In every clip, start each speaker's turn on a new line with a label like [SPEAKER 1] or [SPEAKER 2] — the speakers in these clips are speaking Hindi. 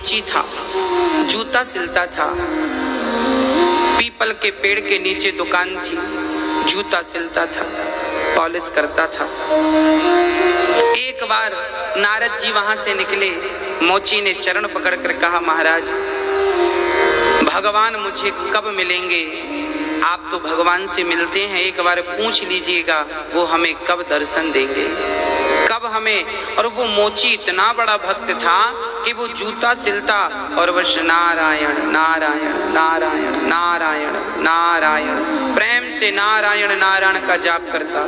[SPEAKER 1] मोची था, जूता सिलता था। पीपल के पेड़ के नीचे दुकान थी, जूता सिलता था, पॉलिश करता था। एक बार नारद जी वहां से निकले, मोची ने चरण पकड़कर कहा, महाराज भगवान मुझे कब मिलेंगे? आप तो भगवान से मिलते हैं, एक बार पूछ लीजिएगा वो हमें कब दर्शन देंगे, कब हमें। और वो मोची इतना बड़ा भक्त था कि वो जूता सिलता और बस नारायण नारायण नारायण नारायण नारायण प्रेम से नारायण नारायण का जाप करता।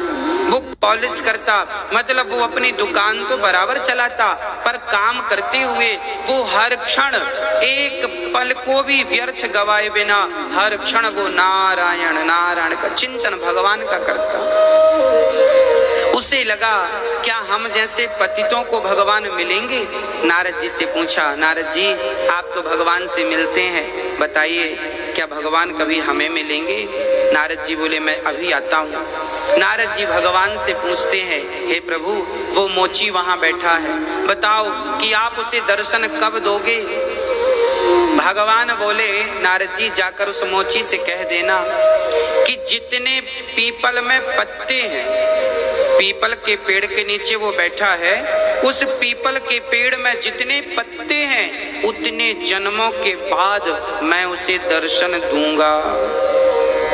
[SPEAKER 1] वो पॉलिश करता, मतलब वो अपनी दुकान तो बराबर चलाता, पर काम करते हुए वो हर क्षण एक पल को भी व्यर्थ गवाए बिना हर क्षण वो नारायण नारायण का चिंतन भगवान का करता। उसे लगा क्या हम जैसे पतितों को भगवान मिलेंगे? नारद जी से पूछा, नारद जी आप तो भगवान से मिलते हैं, बताइए क्या भगवान कभी हमें मिलेंगे? नारद जी बोले मैं अभी आता हूँ। नारद जी भगवान से पूछते हैं, हे प्रभु वो मोची वहां बैठा है, बताओ कि आप उसे दर्शन कब दोगे? भगवान बोले, नारद जी जाकर उस मोची से कह देना कि जितने पीपल में पत्ते हैं, पीपल के पेड़ के नीचे वो बैठा है, उस पीपल के पेड़ में जितने पत्ते हैं उतने जन्मों के बाद मैं उसे दर्शन दूंगा।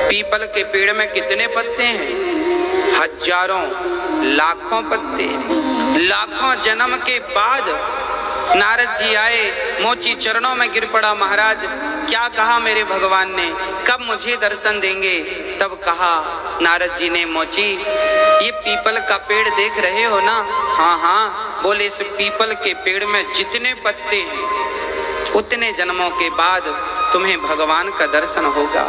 [SPEAKER 1] पीपल के पेड़ में कितने पत्ते हैं? हजारों लाखों पत्ते। लाखों जन्म के बाद नारद जी आए, मोची चरणों में गिर पड़ा, महाराज क्या कहा मेरे भगवान ने, कब मुझे दर्शन देंगे? तब कहा नारद जी ने, मोची ये पीपल का पेड़ देख रहे हो ना? हाँ हाँ। बोले इस पीपल के पेड़ में जितने पत्ते हैं उतने जन्मों के बाद तुम्हें भगवान का दर्शन होगा।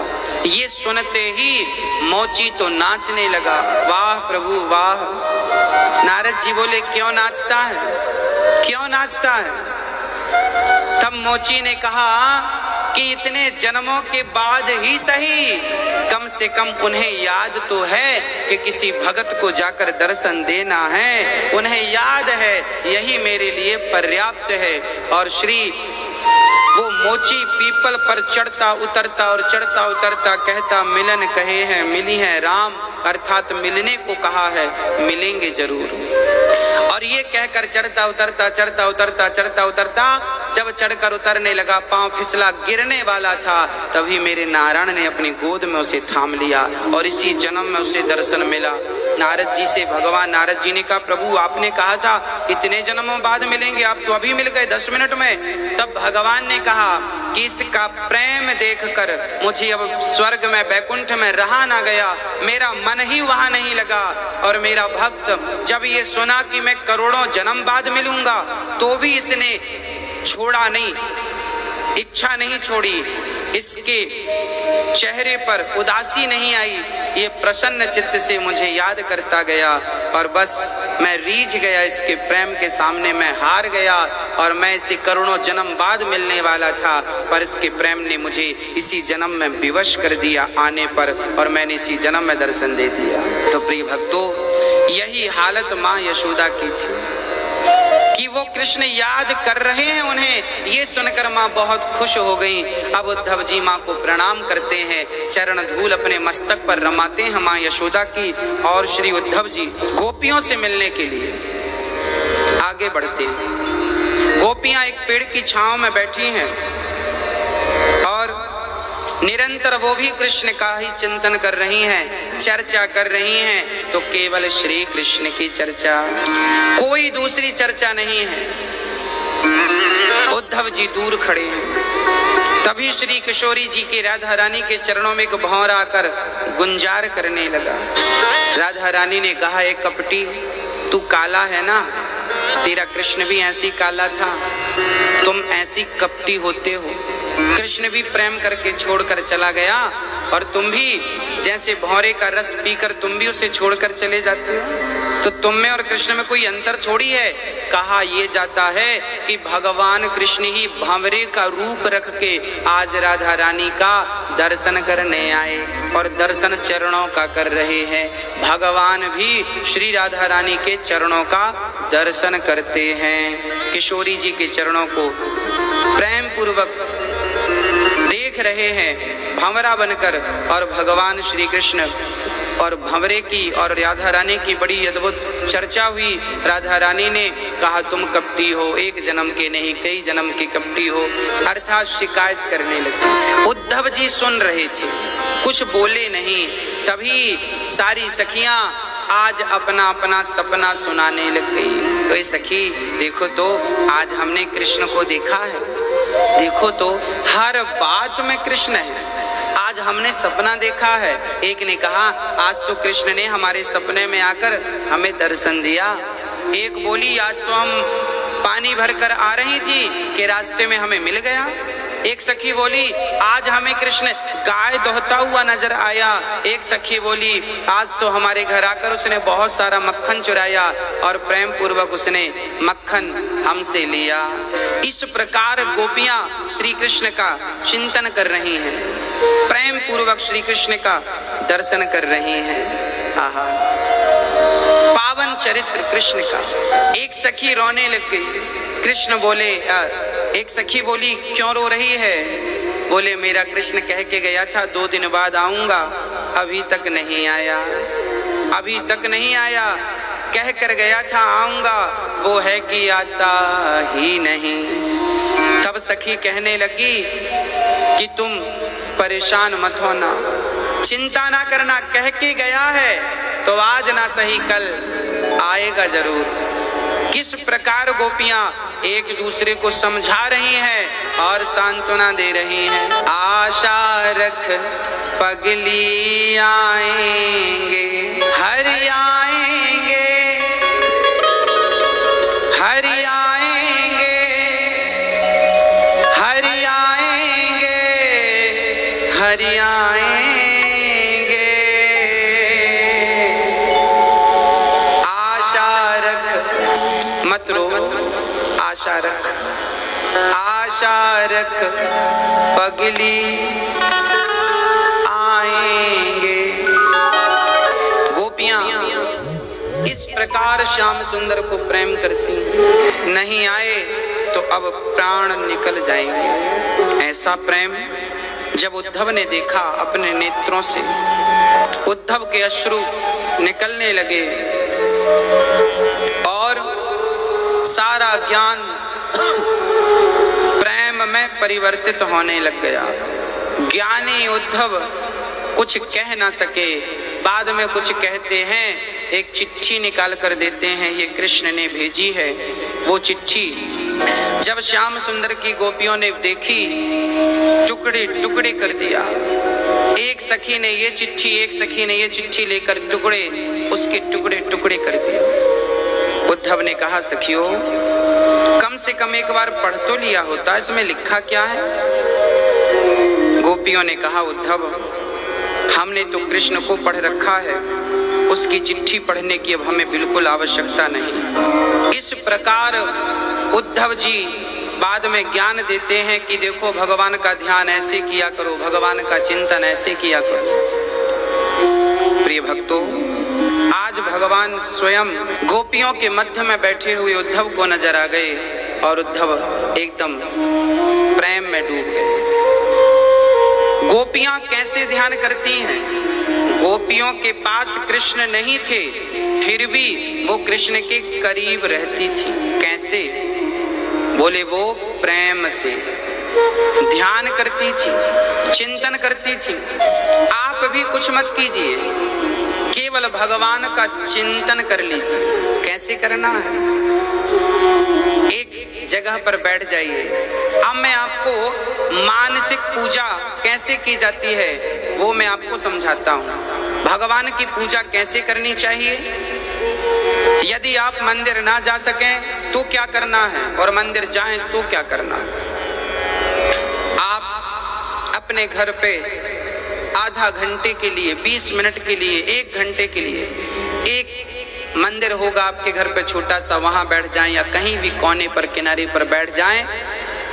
[SPEAKER 1] ये सुनते ही मोची तो नाचने लगा, वाह प्रभु वाह। नारद जी बोले क्यों नाचता है, क्यों नाचता है? तब मोची ने कहा कि इतने जन्मों के बाद ही सही, कम से कम उन्हें याद तो है कि किसी भगत को जाकर दर्शन देना है, उन्हें याद है, यही मेरे लिए पर्याप्त है। और श्री वो मोची पीपल पर चढ़ता उतरता और चढ़ता उतरता कहता, मिलन कहे हैं मिली है राम, अर्थात मिलने को कहा है, मिलेंगे जरूर। और ये कहकर चढ़ता उतरता चढ़ता उतरता चढ़ता उतरता जब चढ़कर उतरने लगा, पांव फिसला, गिरने वाला था, तभी मेरे नारायण ने अपनी गोद में उसे थाम लिया और इसी जन्म में उसे दर्शन मिला। नारद जी से भगवान नारद जी ने कहा, प्रभु आपने कहा था इतने जन्मों बाद मिलेंगे, आप तो अभी मिल गए 10 मिनट में। तब भगवान ने कहा कि इसका प्रेम देखकर मुझे अब स्वर्ग में बैकुंठ में रहा ना गया, मेरा मन ही वहां नहीं लगा। और मेरा भक्त जब ये सुना कि मैं करोड़ों जन्म बाद मिलूंगा तो भी इसने छोड़ा नहीं, इच्छा नहीं छोड़ी, इसके चेहरे पर उदासी नहीं आई, ये प्रसन्न चित्त से मुझे याद करता गया और बस मैं रीझ गया इसके प्रेम के सामने, मैं हार गया और मैं इसे करोड़ों जन्म बाद मिलने वाला था, पर इसके प्रेम ने मुझे इसी जन्म में विवश कर दिया आने पर और मैंने इसी जन्म में दर्शन दे दिया। तो प्रिय भक्तों, यही हालत माँ यशोदा की थी कि वो कृष्ण याद कर रहे हैं उन्हें। ये सुनकर माँ बहुत खुश हो गई। अब उद्धव जी माँ को प्रणाम करते हैं, चरण धूल अपने मस्तक पर रमाते हैं माँ यशोदा की, और श्री उद्धव जी गोपियों से मिलने के लिए आगे बढ़ते हैं। गोपियां एक पेड़ की छांव में बैठी हैं और निरंतर वो भी कृष्ण का ही चिंतन कर रही हैं, चर्चा कर रही हैं, तो केवल श्री कृष्ण की चर्चा, कोई दूसरी चर्चा नहीं है। उद्धव जी दूर खड़े हैं, तभी श्री किशोरी जी के राधा रानी के चरणों में एक भौर आकर गुंजार करने लगा। राधा रानी ने कहा, एक कपटी, तू काला है ना, तेरा कृष्ण भी ऐसी काला था, तुम ऐसी कपटी होते हो। कृष्ण भी प्रेम करके छोड़कर चला गया और तुम भी जैसे भौरे का रस पीकर तुम भी उसे छोड़कर चले जाते हो। तो तुम में और कृष्ण में कोई अंतर थोड़ी है। कहा ये जाता है कि भगवान कृष्ण ही भंवरे का रूप रख के आज राधा रानी का दर्शन करने आए और दर्शन चरणों का कर रहे हैं। भगवान भी श्री राधा रानी के चरणों का दर्शन करते हैं। किशोरी जी के चरणों को प्रेम पूर्वक देख रहे हैं भंवरा बनकर। और भगवान श्री कृष्ण और भंवरे की और राधा रानी की बड़ी अद्भुत चर्चा हुई। राधा रानी ने कहा तुम कपटी हो, एक जन्म के नहीं कई जन्म के कपटी हो, अर्थात शिकायत करने लगी। उद्धव जी सुन रहे थे, कुछ बोले नहीं। तभी सारी सखियां आज अपना अपना सपना सुनाने लग गई। तो सखी देखो तो आज हमने कृष्ण को देखा है, देखो तो हर बात में कृष्ण है। आज हमने सपना देखा है। एक ने कहा आज तो कृष्ण ने हमारे सपने में आकर हमें दर्शन दिया। एक बोली आज तो हम पानी भरकर आ रही थी कि रास्ते में हमें मिल गया। एक सखी बोली आज हमें कृष्ण गाय दोहता हुआ नजर आया। एक सखी बोली आज तो हमारे घर आकर उसने बहुत सारा मक्खन चुराया और प्रेम पूर्वक उसने मक्खन हमसे लिया। इस प्रकार गोपियां श्री कृष्ण का चिंतन कर रही हैं, प्रेम पूर्वक श्री कृष्ण का दर्शन कर रही हैं। आहा पावन चरित्र कृष्ण का। एक सखी रोने लग गई। कृष्ण बोले एक सखी बोली क्यों रो रही है? बोले मेरा कृष्ण कह के गया था 2 दिन बाद आऊंगा, अभी तक नहीं आया, अभी तक नहीं आया। कह कर गया था आऊंगा, वो है कि आता ही नहीं। तब सखी कहने लगी कि तुम परेशान मत होना, चिंता ना करना, कह के गया है तो आज ना सही कल आएगा जरूर। किस प्रकार गोपियां एक दूसरे को समझा रही हैं और सांत्वना दे रही हैं। आशा रख पगली आएंगे, हरि आएंगे, हरि आएंगे, हरि आएंगे, हरि आएंगे। आशा रख मत रो, आशा रख, आशा रख पगली आएंगे। गोपियां इस प्रकार श्याम सुंदर को प्रेम करती हैं। नहीं आए तो अब प्राण निकल जाएंगे। ऐसा प्रेम जब उद्धव ने देखा अपने नेत्रों से, उद्धव के अश्रु निकलने लगे और सारा ज्ञान प्रेम में परिवर्तित होने लग गया। ज्ञानी उद्धव कुछ कह ना सके, बाद में कुछ कहते हैं। एक चिट्ठी निकाल कर देते हैं, ये कृष्ण ने भेजी है। वो चिट्ठी जब श्याम सुंदर की गोपियों ने देखी, टुकड़े टुकड़े कर दिया। एक सखी ने ये चिट्ठी, एक सखी ने ये चिट्ठी लेकर टुकड़े, उसके टुकड़े टुकड़े कर दिए। उद्धव ने कहा सखियों कम से कम एक बार पढ़ तो लिया होता, इसमें लिखा क्या है? गोपियों ने कहा उद्धव हमने तो कृष्ण को पढ़ रखा है, उसकी चिट्ठी पढ़ने की अब हमें बिल्कुल आवश्यकता नहीं। इस प्रकार उद्धव जी बाद में ज्ञान देते हैं कि देखो भगवान का ध्यान ऐसे किया करो, भगवान का चिंतन ऐसे किया करो। प्रिय भक्तों, आज भगवान स्वयं गोपियों के मध्य में बैठे हुए उद्धव को नजर आ गए और उद्धव एकदम प्रेम में डूब गए। गोपियां कैसे ध्यान करती हैं? गोपियों के पास कृष्ण नहीं थे, फिर भी वो कृष्ण के करीब रहती थी। कैसे? बोले वो प्रेम से ध्यान करती थी, चिंतन करती थी। आप भी कुछ मत कीजिए, केवल भगवान का चिंतन कर लीजिए। कैसे करना है? एक जगह पर बैठ जाइए। अब मैं आपको मानसिक पूजा कैसे की जाती है वो मैं आपको समझाता हूँ। भगवान की पूजा कैसे करनी चाहिए। यदि आप मंदिर ना जा सकें तो क्या करना है, और मंदिर जाएं तो क्या करना है। आप अपने घर पे आधा घंटे के लिए, 20 मिनट के लिए, 1 घंटे के लिए एक मंदिर होगा आपके घर पे छोटा सा, वहां बैठ जाएं या कहीं भी कोने पर किनारे पर बैठ जाएं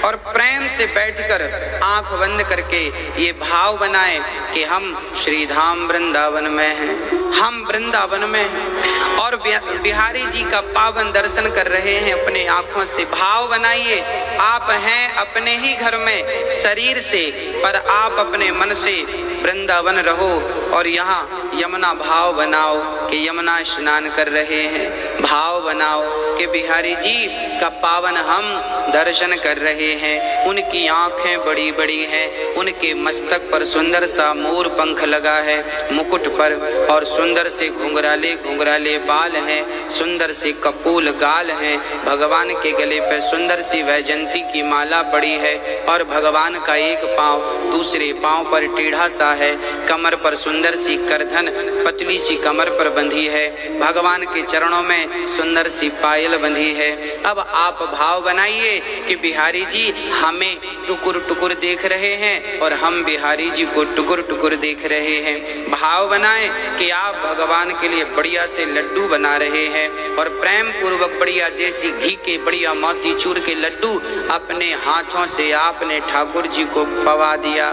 [SPEAKER 1] और प्रेम से बैठकर आंख बंद करके ये भाव बनाएं कि हम श्री धाम वृंदावन में हैं, हम वृंदावन में हैं और बिहारी जी का पावन दर्शन कर रहे हैं अपने आंखों से। भाव बनाइए आप हैं अपने ही घर में शरीर से, पर आप अपने मन से वृंदावन रहो और यहाँ यमुना भाव बनाओ कि यमुना स्नान कर रहे हैं, भाव बनाओ कि बिहारी जी का पावन हम दर्शन कर रहे हैं। उनकी आंखें बड़ी बड़ी हैं, उनके मस्तक पर सुंदर सा मोर पंख लगा है मुकुट पर, और सुंदर से घुंघराले घुंघराले बाल हैं, सुंदर से कपूल गाल हैं। भगवान के गले पे सुंदर सी वैजंती की माला पड़ी है और भगवान का एक पाँव दूसरे पाँव पर टेढ़ा सा है, कमर पर सुंदर सी करधन पतली सी कमर पर बंधी है, भगवान के चरणों में सुंदर सी पायल बंधी है। अब आप भाव बनाइए कि बिहारी जी हमें टुकुर टुकुर देख रहे हैं और हम बिहारी जी को टुकुर टुकुर देख रहे हैं। भाव बनाएं कि आप भगवान के लिए बढ़िया से लड्डू बना रहे हैं और प्रेम पूर्वक बढ़िया देसी घी के बढ़िया मोतीचूर के लड्डू अपने हाथों से आपने ठाकुर जी को पवा दिया।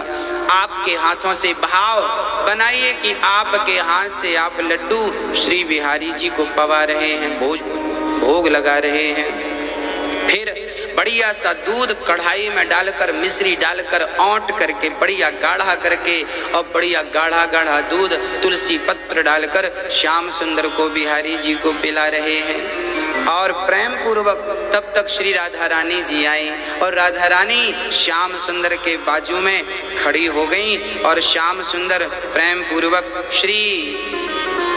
[SPEAKER 1] आपके हाथों से भाव बनाइए कि आपके हाथ से आप लड्डू श्री बिहारी जी को पवा रहे हैं, भोग लगा रहे हैं। फिर बढ़िया सा दूध कढ़ाई में डालकर मिश्री डालकर औंट करके बढ़िया गाढ़ा करके और बढ़िया गाढ़ा गाढ़ा दूध तुलसी पत्र डालकर श्याम सुंदर को बिहारी जी को पिला रहे हैं। और प्रेम पूर्वक तब तक श्री राधा रानी जी आई और राधा रानी श्याम सुंदर के बाजू में खड़ी हो गई और श्याम सुंदर प्रेम पूर्वक श्री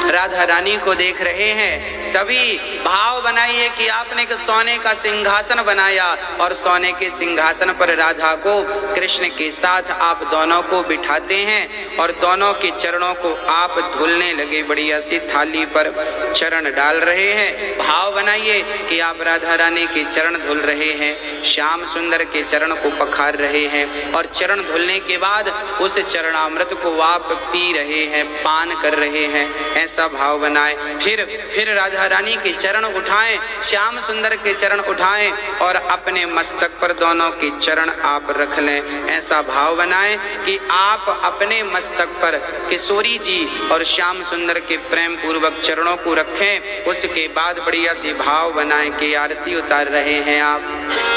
[SPEAKER 1] राधा रानी को देख रहे हैं। तभी भाव बनाइए कि आपने एक सोने का सिंहासन बनाया और सोने के सिंहासन पर राधा को कृष्ण के साथ आप दोनों को बिठाते हैं और दोनों के चरणों को आप धुलने लगे, बढ़िया सी थाली पर चरण डाल रहे हैं। भाव बनाइए कि आप राधा रानी के चरण धुल रहे हैं, श्याम सुंदर के चरण को पखार रहे हैं और चरण धुलने के बाद उस चरणामृत को आप पी रहे हैं, पान कर रहे हैं, ऐसा भाव बनाए। फिर राधा रानी के चरण उठाएं, श्याम सुंदर के चरण उठाएं और अपने मस्तक पर दोनों के चरण आप रख लें, ऐसा भाव बनाएं कि आप अपने मस्तक पर किशोरी जी और श्याम सुंदर के प्रेम पूर्वक चरणों को रखें। उसके बाद बढ़िया से भाव बनाएं कि आरती उतार रहे हैं आप।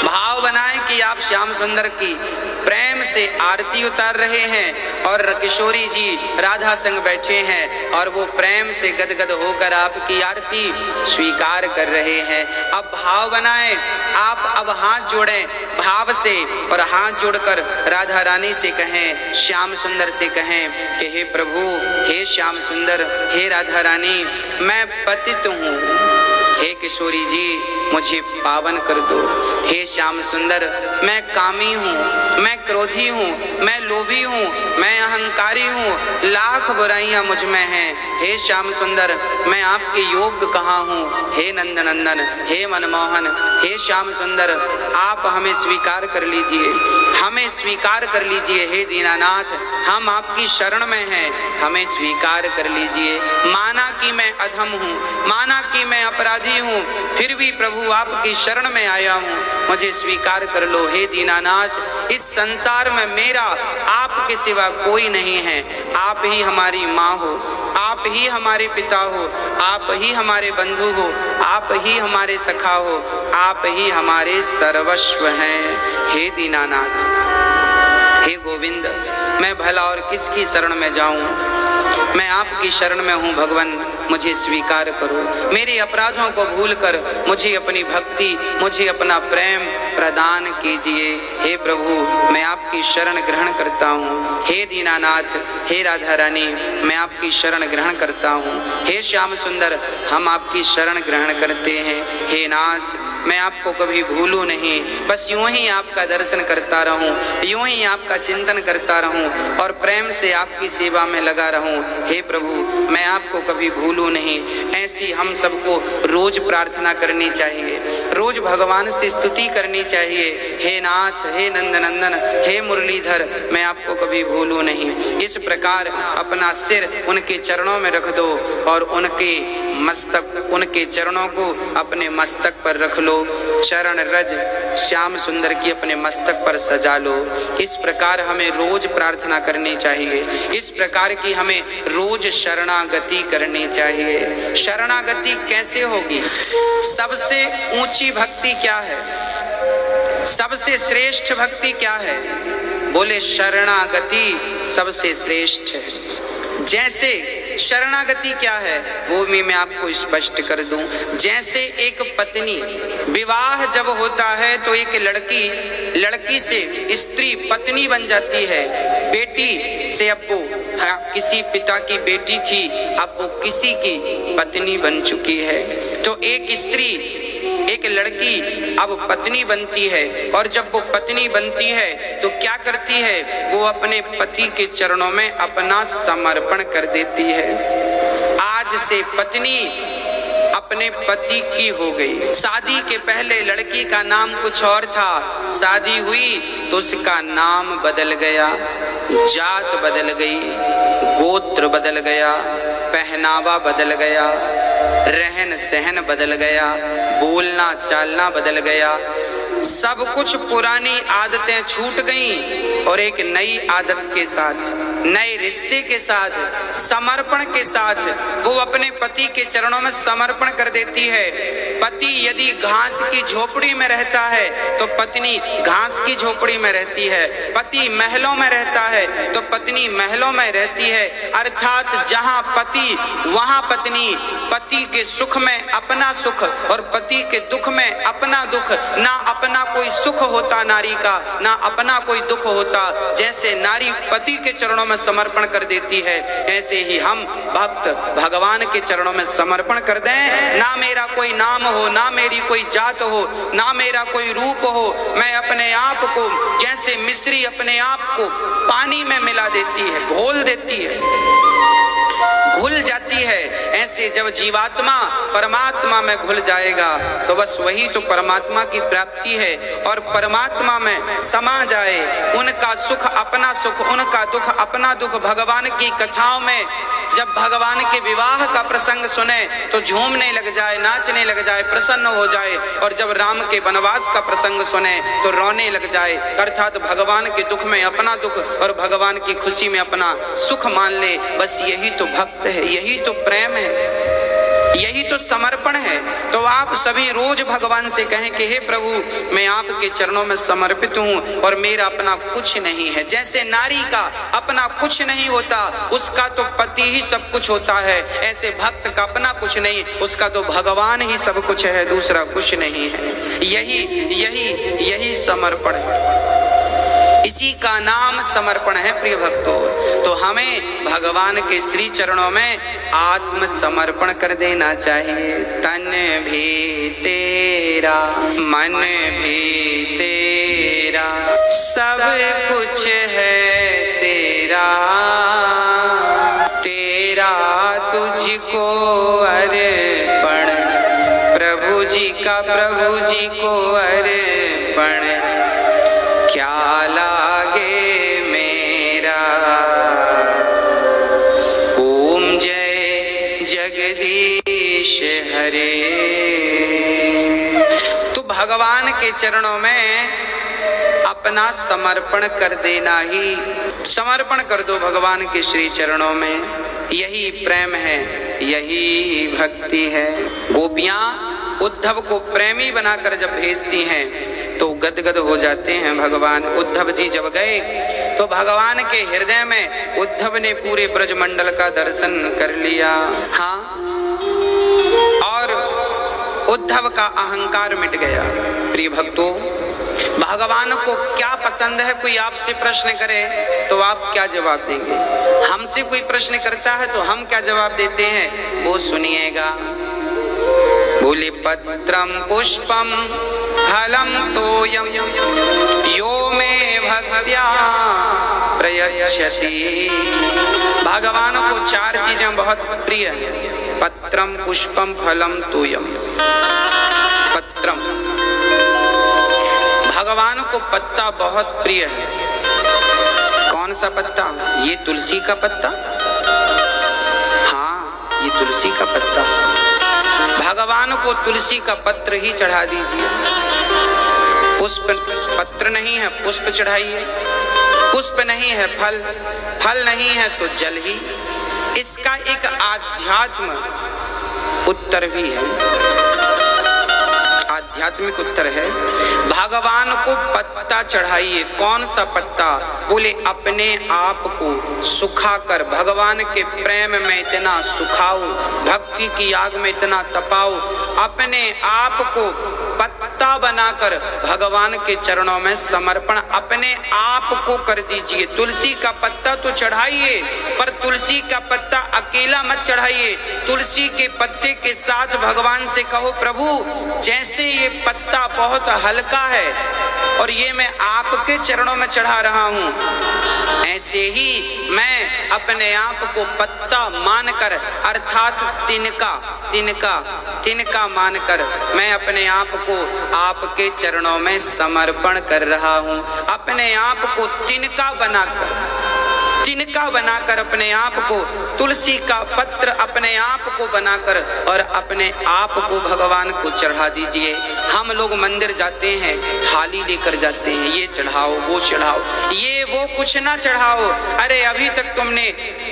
[SPEAKER 1] भाव बनाएं कि आप श्याम सुंदर की प्रेम से आरती उतार रहे हैं और किशोरी जी राधा संग बैठे हैं और वो प्रेम से गदगद होकर आपकी आरती स्वीकार कर रहे हैं। अब भाव बनाएं, आप अब हाथ जोड़ें भाव से और हाथ जोड़कर राधा रानी से कहें, श्याम सुंदर से कहें कि हे प्रभु, हे श्याम सुंदर, हे राधा रानी, मैं पतित हूँ, हे किशोरी जी मुझे पावन कर दो। हे श्याम सुंदर, मैं कामी हूँ, मैं क्रोधी हूँ, मैं लोभी हूँ, मैं अहंकारी हूँ, लाख बुराइयां मुझ में हैं। हे श्याम सुंदर, मैं आपके योग्य कहाँ हूँ। हे नंद नंदन, हे मनमोहन, हे श्याम सुंदर, आप हमें स्वीकार कर लीजिए, हमें स्वीकार कर लीजिए। हे दीनानाथ, हम आपकी शरण में हैं, हमें स्वीकार कर लीजिए। माना कि मैं अधम हूँ, माना कि मैं अपराधी हूँ, फिर भी प्रभु आपकी शरण में आया हूँ, मुझे स्वीकार कर लो। हे दीनानाथ, इस संसार में मेरा आपके सिवा कोई नहीं है, आप ही हमारी माँ हो, आप ही हमारे पिता हो, आप ही हमारे बंधु हो, आप ही हमारे सखा हो, आप ही हमारे सर्वस्व हैं। हे दीनानाथ, हे गोविंद, मैं भला और किसकी शरण में जाऊं, मैं आपकी शरण में हूँ भगवान, मुझे स्वीकार करो। मेरे अपराधों को भूलकर मुझे अपनी भक्ति, मुझे अपना प्रेम प्रदान कीजिए। हे प्रभु, मैं आपकी शरण ग्रहण करता हूँ। हे दीनानाथ, हे राधा रानी, मैं आपकी शरण ग्रहण करता हूँ। हे श्याम सुंदर, हम आपकी शरण ग्रहण करते हैं। हे नाथ, मैं आपको कभी भूलूं नहीं, बस यूं ही आपका दर्शन करता रहूं, यूं ही आपका चिंतन करता रहूं और प्रेम से आपकी सेवा में लगा रहूं। हे प्रभु, मैं आपको कभी भूलूं नहीं। ऐसी हम सबको रोज प्रार्थना करनी चाहिए, रोज भगवान से स्तुति करनी चाहिए। हे नाथ, हे नंदनंदन, हे मुरलीधर, मैं आपको कभी भूलूं नहीं। इस प्रकार अपना सिर उनके चरणों में रख दो और उनके मस्तक उनके चरणों को अपने मस्तक पर रख लो, चरण रज श्याम सुंदर की अपने मस्तक पर सजा लो। इस प्रकार हमें रोज प्रार्थना करनी चाहिए, इस प्रकार की हमें रोज शरणागति करनी चाहिए। शरणागति कैसे होगी? सबसे ऊंची भक्ति क्या है? सबसे श्रेष्ठ भक्ति क्या है? बोले शरणागति सबसे श्रेष्ठ है। जैसे शरणागति क्या है वो भी मैं आपको स्पष्ट कर दूं। जैसे एक पत्नी, विवाह जब होता है तो एक लड़की से स्त्री पत्नी बन जाती है। बेटी से अब वो किसी पिता की बेटी थी, अब वो किसी की पत्नी बन चुकी है। तो एक स्त्री, एक लड़की अब पत्नी बनती है, और जब वो पत्नी बनती है तो क्या करती है? वो अपने पति के चरणों में अपना समर्पण कर देती है। आज से पत्नी अपने पति की हो गई। शादी के पहले लड़की का नाम कुछ और था, शादी हुई तो उसका नाम बदल गया, जात बदल गई, गोत्र बदल गया, पहनावा बदल गया, रहन सहन बदल गया, बोलना चालना बदल गया। सब कुछ पुरानी आदतें छूट गईं और एक नई आदत के साथ, नए रिश्ते के साथ, समर्पण के साथ वो अपने पति के चरणों में समर्पण कर देती है। पति यदि घास की झोपड़ी में रहता है तो पत्नी घास की झोपड़ी में रहती है, पति महलों में रहता है तो पत्नी महलों में रहती है। अर्थात जहां पति वहां पत्नी, पति के सुख में अपना सुख और पति के दुख में अपना दुख। ना अपना कोई सुख होता नारी का, ना अपना कोई दुख होता। जैसे नारी पति के चरणों में समर्पण कर देती है, ऐसे ही हम भक्त भगवान के चरणों में समर्पण कर दें। ना मेरा कोई नाम हो, ना मेरी कोई जात हो, ना मेरा कोई रूप हो, मैं अपने आप को जैसे मिस्री अपने आप को पानी में मिला देती है, घोल देती है, घुल जाती है। ऐसे जब जीवात्मा परमात्मा में घुल जाएगा तो बस वही तो परमात्मा की प्राप्ति है। और परमात्मा में समा जाए, उनका सुख अपना सुख, उनका दुख अपना दुख। भगवान की कथाओं में जब भगवान के विवाह का प्रसंग सुने तो झूमने लग जाए, नाचने लग जाए, प्रसन्न हो जाए। और जब राम के वनवास का प्रसंग सुने तो रोने लग जाए। अर्थात भगवान के दुख में अपना दुख और भगवान की खुशी में अपना सुख मान ले। बस यही तो भक्त है, यही तो प्रेम है, यही तो समर्पण है। तो आप सभी रोज भगवान से कहें कि हे प्रभु, मैं आपके चरणों में समर्पित हूँ और मेरा अपना कुछ नहीं है। जैसे नारी का अपना कुछ नहीं होता, उसका तो पति ही सब कुछ होता है, ऐसे भक्त का अपना कुछ नहीं, उसका तो भगवान ही सब कुछ है, दूसरा कुछ नहीं है। यही समर्पण है, इसी का नाम समर्पण है प्रिय भक्तों। तो हमें भगवान के श्री चरणों में आत्म समर्पण कर देना चाहिए। तन भी तेरा, मन भी तेरा, सब कुछ है तेरा, तेरा तुझको अर्पण, प्रभु जी का प्रभु जी को अर्पण, क्या लागे मेरा। ओम जय जगदीश हरे। तो भगवान के चरणों में अपना समर्पण कर देना ही, समर्पण कर दो भगवान के श्री चरणों में। यही प्रेम है, यही भक्ति है। गोपियां उद्धव को प्रेमी बनाकर जब भेजती हैं तो गदगद हो जाते हैं भगवान। उद्धव जी जब गए तो भगवान के हृदय में उद्धव ने पूरे ब्रजमंडल का दर्शन कर लिया। हाँ, और उद्धव का अहंकार मिट गया। प्रिय भक्तों, भगवान को क्या पसंद है? कोई आपसे प्रश्न करे तो आप क्या जवाब देंगे? हमसे कोई प्रश्न करता है तो हम क्या जवाब देते हैं, वो सुनिएगा। बोले पत्रम पुष्पम फलम तोयम यो मे भक्त्या प्रयच्छति। भगवान को चार चीजें बहुत प्रिय हैं। पत्रम पुष्पम फलम तोयम। पत्रम, भगवान को पत्ता बहुत प्रिय है। कौन सा पत्ता? ये तुलसी का पत्ता। हाँ, ये तुलसी का पत्ता। भगवान को तुलसी का पत्र ही चढ़ा दीजिए। पुष्प पत्र नहीं है पुष्प चढ़ाइए, पुष्प नहीं है फल, फल नहीं है तो जल ही। इसका एक आध्यात्म उत्तर भी है, आध्यात्मिक उत्तर है। भगवान को पत्ता चढ़ाइए। कौन सा पत्ता? बोले अपने आप को सुखाकर भगवान के प्रेम में इतना सुखाओ, भक्ति की आग में इतना तपाओ, अपने आप को पत्ता बनाकर भगवान के चरणों में समर्पण अपने आप को कर दीजिए। तुलसी का पत्ता तो चढ़ाइए, पर तुलसी का पत्ता अकेला मत चढ़ाइए। तुलसी के पत्ते के साथ भगवान से कहो, प्रभु जैसे ये पत्ता बहुत हल्का है और ये मैं आपके चरणों में चढ़ा रहा हूँ, ऐसे ही मैं अपने आप को पत्ता मानकर अर्थात तिनका तिनका तिनका मानकर मैं अपने आप को आपके चरणों में समर्पण कर रहा हूँ। अपने आप को तिनका बनाकर अपने आप को तुलसी का पत्र अपने आप को बनाकर और अपने आप को भगवान को चढ़ा दीजिए। हम लोग मंदिर जाते हैं, थाली लेकर जाते हैं, ये चढ़ाओ वो चढ़ाओ, ये वो कुछ ना चढ़ाओ। अरे अभी तक तुमने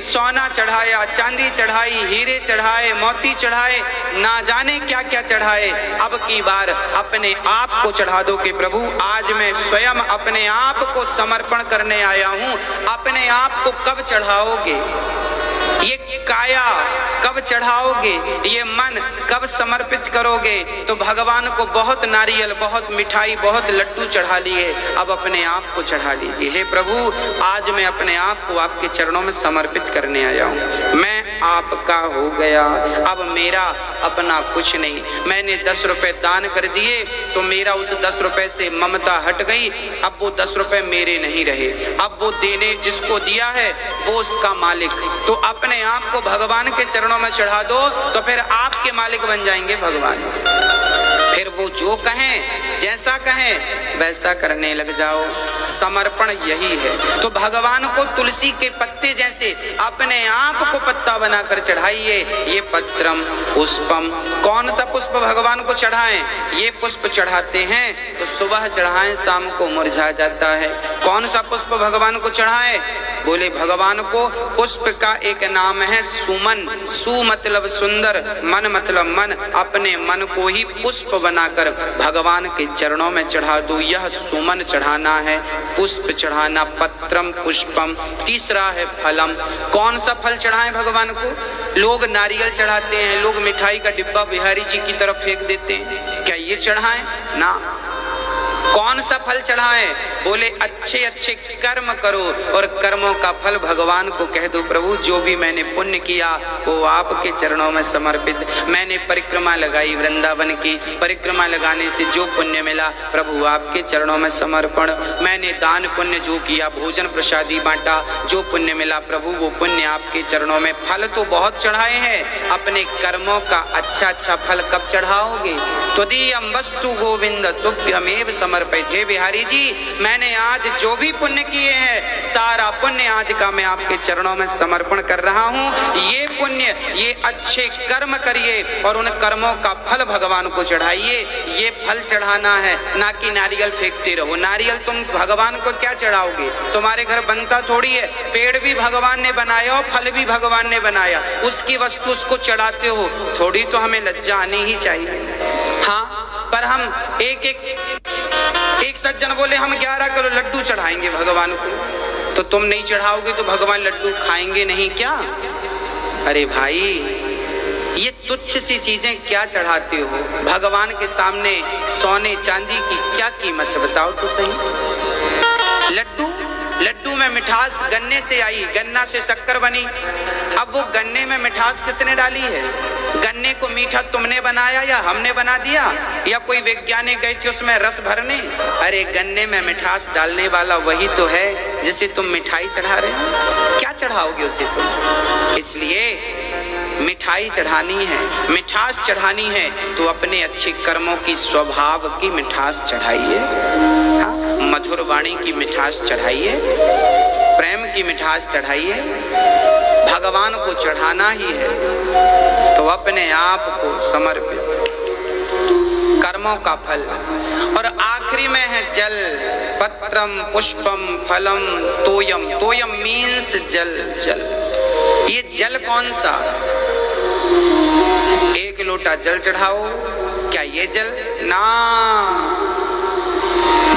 [SPEAKER 1] सोना चढ़ाया, चांदी चढ़ाई, हीरे चढ़ाए, मोती चढ़ाए, ना जाने क्या क्या चढ़ाए। अब की बार अपने आप को चढ़ा दो कि प्रभु आज मैं स्वयं अपने आप को समर्पण करने आया हूँ। अपने आप को कब चढ़ाओगे? ये काया कब चढ़ाओगे? ये मन कब समर्पित करोगे? तो भगवान को बहुत नारियल, बहुत मिठाई, बहुत लड्डू चढ़ा लिए, अब अपने आप को चढ़ा लीजिए। हे प्रभु आज मैं अपने आप को आपके चरणों में समर्पित करने आया हूँ। मैं आपका हो गया, अब मेरा अपना कुछ नहीं। मैंने 10 रुपए दान कर दिए तो मेरा उस 10 रुपए से ममता हट गई, अब वो 10 रुपए मेरे नहीं रहे। अब वो देने जिसको दिया है वो उसका मालिक। तो अपने आप को भगवान के चरणों में चढ़ा दो तो फिर आपके मालिक बन जाएंगे भगवान। फिर वो जो कहें, जैसा कहें वैसा करने लग जाओ। समर्पण यही है। तो भगवान को तुलसी के पत्ते जैसे अपने आप को पत्ता बनाकर चढ़ाइए। ये पत्रम पुष्पम, कौन सा पुष्प भगवान को चढ़ाएं? ये पुष्प चढ़ाते हैं तो सुबह चढ़ाएं शाम को मुरझा जाता है। कौन सा पुष्प भगवान को चढ़ाएं? बोले भगवान को पुष्प का एक नाम है सुमन। सु मतलब सुंदर, मन मतलब मन। अपने मन को ही पुष्प बनाकर भगवान के चरणों में चढ़ा दो। यह सुमन चढ़ाना है, पुष्प चढ़ाना। पत्रम पुष्पम। तीसरा है फलम। कौन सा फल चढ़ाएं भगवान को? लोग नारियल चढ़ाते हैं, लोग मिठाई का डिब्बा बिहारी जी की तरफ फेंक देते हैं, क्या ये चढ़ाएं? ना। कौन सा फल चढ़ाएं? बोले अच्छे अच्छे कर्म करो और कर्मों का फल भगवान को कह दो, प्रभु जो भी मैंने पुण्य किया वो आपके चरणों में समर्पित। मैंने परिक्रमा लगाई वृंदावन की, परिक्रमा लगाने से जो पुण्य मिला प्रभु आपके चरणों में समर्पण। मैंने दान पुण्य जो किया, भोजन प्रसादी बांटा, जो पुण्य मिला प्रभु वो पुण्य आपके चरणों में। फल तो बहुत चढ़ाए हैं, अपने कर्मों का अच्छा अच्छा फल कब चढ़ाओगे? त्वदीयं वस्तु गोविंद तुभ्यमेव समर्पित। हे बिहारी जी मैंने आज जो भी पुण्य किए हैं सारा पुण्य आज का मैं आपके चरणों में समर्पण कर रहा हूँ। ये पुण्य, ये अच्छे कर्म करिए और उन कर्मों का फल भगवान को चढ़ाइए। ये फल चढ़ाना है, ना कि नारियल फेंकते रहो। नारियल तुम भगवान को क्या चढ़ाओगे? तुम्हारे घर बनता थोड़ी है, पेड़ भी भगवान ने बनाया और फल भी भगवान ने बनाया, उसकी वस्तु उसको चढ़ाते हो, थोड़ी तो हमें लज्जा आनी ही चाहिए। हाँ पर हम एक सज्जन बोले हम 11 किलो लड्डू चढ़ाएंगे भगवान को, तो तुम नहीं चढ़ाओगे तो भगवान लड्डू खाएंगे नहीं क्या? अरे भाई ये तुच्छ सी चीजें क्या चढ़ाते हो? भगवान के सामने सोने चांदी की क्या कीमत है बताओ तो सही। लड्डू में मिठास गन्ने से आई, गन्ना से शक्कर बनी। अब वो गन्ने में मिठास किसने डाली है? गन्ने को मीठा तुमने बनाया या हमने बना दिया, या कोई वैज्ञानिक गए थे उसमें रस भरने? अरे गन्ने में मिठास डालने वाला वही तो है जिसे तुम मिठाई चढ़ा रहे हो। क्या चढ़ाओगे उसे तुम? इसलिए मिठाई चढ़ानी है, मिठास चढ़ानी है तो अपने अच्छे कर्मों की, स्वभाव की मिठास चढ़ाइए। मधुर वाणी की मिठास चढ़ाइए, प्रेम की मिठास चढ़ाइए। भगवान को चढ़ाना ही है तो अपने आप को समर्पित कर्मों का फल। और आखिरी में है जल, पत्रम पुष्पम फलम तोयम। तोयम मीन्स जल। जल, ये जल कौन सा? एक लोटा जल चढ़ाओ, क्या ये जल? ना,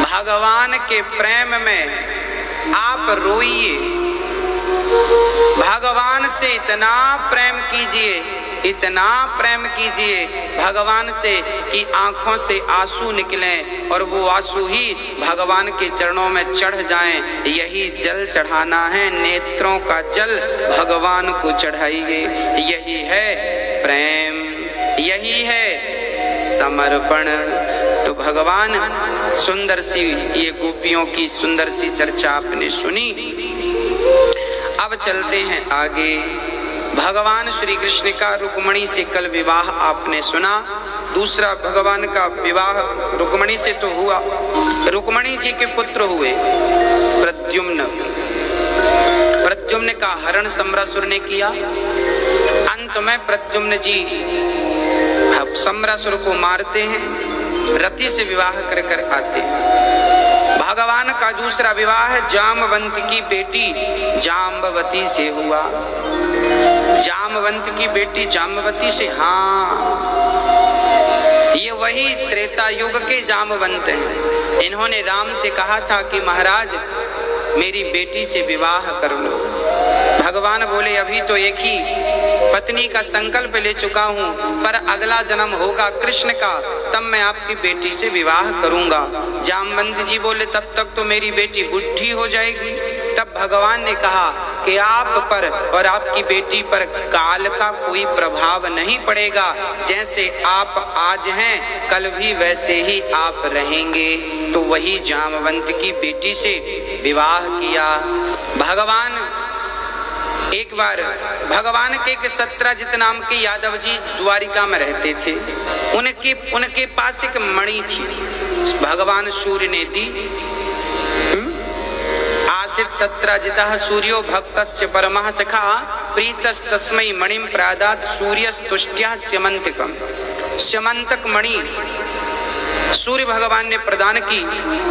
[SPEAKER 1] भगवान के प्रेम में आप रोइए, भगवान से इतना प्रेम कीजिए, इतना प्रेम कीजिए भगवान से कि आंखों से आंसू निकलें और वो आंसू ही भगवान के चरणों में चढ़ जाएं। यही जल चढ़ाना है, नेत्रों का जल भगवान को चढ़ाइए। यही है प्रेम, यही है समर्पण। तो भगवान, सुंदर सी ये गोपियों की सुंदर सी चर्चा आपने सुनी। अब चलते हैं आगे। भगवान श्री कृष्ण का रुक्मणी से कल विवाह आपने सुना। दूसरा भगवान का विवाह रुक्मणी से तो हुआ, रुक्मणी जी के पुत्र हुए प्रद्युम्न। प्रद्युम्न का हरण सम्रासुर ने किया। अंत में प्रद्युम्न जी सम्रासुर को मारते हैं, रति से विवाह कर कर आते हैं। भगवान का दूसरा विवाह जामवंत की बेटी जाम्बवती से हुआ। जामवंत की बेटी जाम्बवती से, हाँ, ये वही त्रेता युग के जामवंत हैं। इन्होंने राम से कहा था कि महाराज मेरी बेटी से विवाह कर लो। भगवान बोले अभी तो एक ही पत्नी का संकल्प ले चुका हूँ, पर अगला जन्म होगा कृष्ण का, तब मैं आपकी बेटी से विवाह करूंगा। जामवंत जी बोले तब तक तो मेरी बेटी बुढ़ी हो जाएगी। तब भगवान ने कहा कि आप पर और आपकी बेटी पर काल का कोई प्रभाव नहीं पड़ेगा। जैसे आप आज हैं कल भी वैसे ही आप रहेंगे। तो वही जामवंत की बेटी से विवाह किया। भगवान एक बार, भगवान के एक सत्राजित नाम के यादव जी द्वारिका में रहते थे। उनके पास एक मणि थी, भगवान सूर्य ने दी। आसित सत्राजितः सूर्यो भक्तस्य परमः सखा प्रीतस्तस्मै मणिं प्रादात् सूर्यस्तुष्ट्या स्यमंतकम। स्यमंतक मणि सूर्य भगवान ने प्रदान की।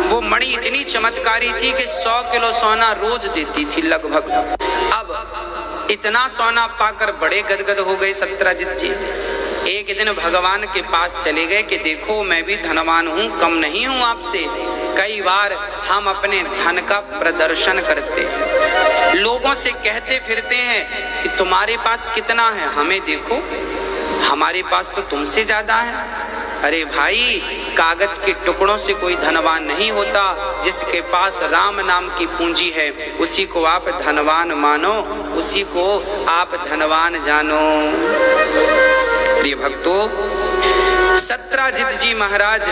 [SPEAKER 1] वो मणि इतनी चमत्कारी थी कि 100 किलो सोना रोज देती थी लगभग। अब इतना सोना पाकर बड़े गदगद हो गए सत्राजित जी। एक दिन भगवान के पास चले गए कि देखो मैं भी धनवान हूँ, कम नहीं हूँ आपसे। कई बार हम अपने धन का प्रदर्शन करते हैं, लोगों से कहते फिरते हैं कि तुम्हारे पास कितना है, हमें देखो, हमारे पास तो तुमसे ज्यादा है। अरे भाई, कागज के टुकड़ों से कोई धनवान नहीं होता। जिसके पास राम नाम की पूंजी है उसी को आप धनवान मानो, उसी को आप धनवान जानो। प्रिय भक्तों, सत्राजित जी महाराज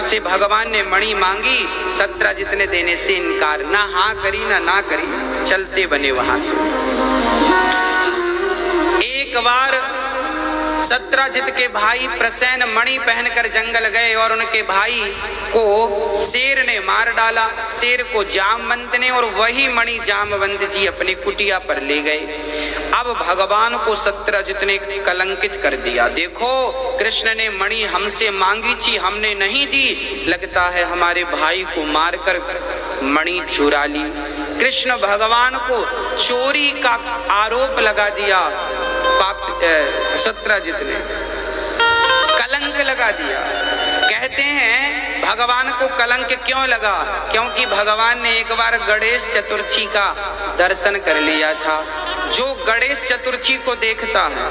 [SPEAKER 1] से भगवान ने मणि मांगी। सत्राजित ने देने से इनकार, ना हाँ करी ना करी, चलते बने वहां से। एक बार सत्राजित के भाई प्रसेन मणि पहनकर जंगल गए और उनके भाई को शेर ने मार डाला। शेर को जामवंत ने, और वही मणि जामवंत जी अपनी कुटिया पर ले गए। अब भगवान को सत्राजित ने कलंकित कर दिया। देखो, कृष्ण ने मणि हमसे मांगी थी, हमने नहीं दी, लगता है हमारे भाई को मारकर मणि चुरा ली। कृष्ण भगवान को चोरी का आरोप लगा दिया। सत्राजित ने कलंक लगा दिया। कहते हैं भगवान को कलंक क्यों लगा? क्योंकि भगवान ने एक बार गणेश चतुर्थी का दर्शन कर लिया था। जो गणेश चतुर्थी को देखता है,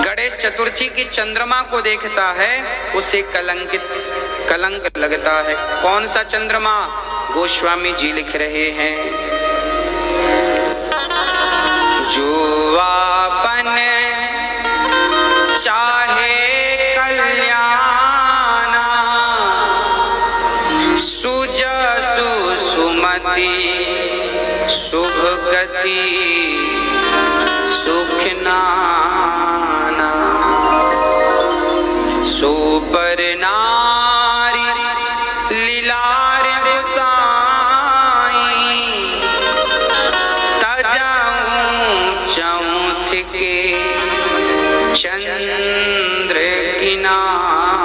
[SPEAKER 1] गणेश चतुर्थी की चंद्रमा को देखता है, उसे कलंक लगता है। कौन सा चंद्रमा? गोस्वामी जी लिख रहे हैं, जो आपन चाहे कल्याणा सुजसु सुमति शुभ गति सुख नाना। सो पर नारी लीलार गोसाई तजाऊं चौथ के चंद्र किनारा।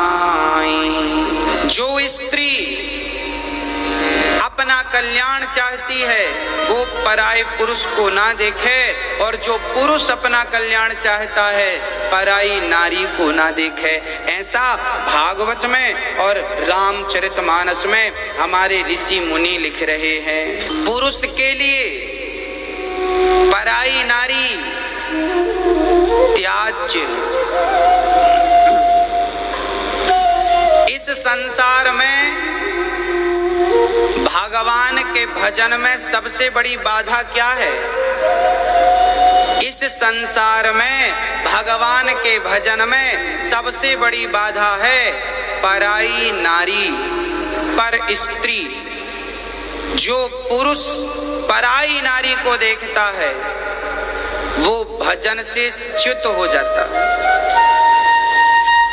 [SPEAKER 1] अपना कल्याण चाहती है वो पराये पुरुष को ना देखे, और जो पुरुष अपना कल्याण चाहता है पराई नारी को ना देखे। ऐसा भागवत में और रामचरितमानस में हमारे ऋषि मुनि लिख रहे हैं। पुरुष के लिए पराई नारी त्याज्य। इस संसार में भगवान के भजन में सबसे बड़ी बाधा क्या है? इस संसार में भगवान के भजन में सबसे बड़ी बाधा है पराई नारी, पर स्त्री। जो पुरुष पराई नारी को देखता है वो भजन से च्युत हो जाता है।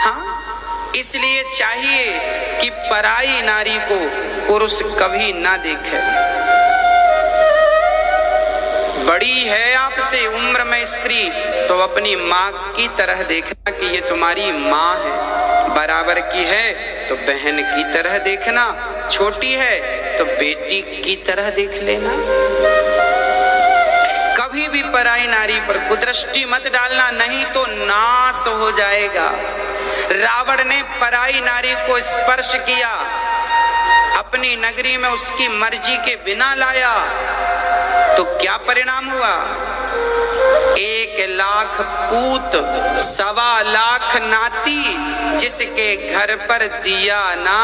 [SPEAKER 1] हाँ, इसलिए चाहिए कि पराई नारी को पुरुष कभी ना देखे। बड़ी है आपसे उम्र में स्त्री तो अपनी माँ की तरह देखना कि ये तुम्हारी माँ है, बराबर की है तो बहन की तरह देखना, छोटी है तो बेटी की तरह देख लेना। कभी भी पराई नारी पर कुदृष्टि मत डालना, नहीं तो नाश हो जाएगा। रावण ने पराई नारी को स्पर्श किया, अपनी नगरी में उसकी मर्जी के बिना लाया तो क्या परिणाम हुआ? 1,00,000 पूत 1,25,00,000 नाती, जिसके घर पर दिया ना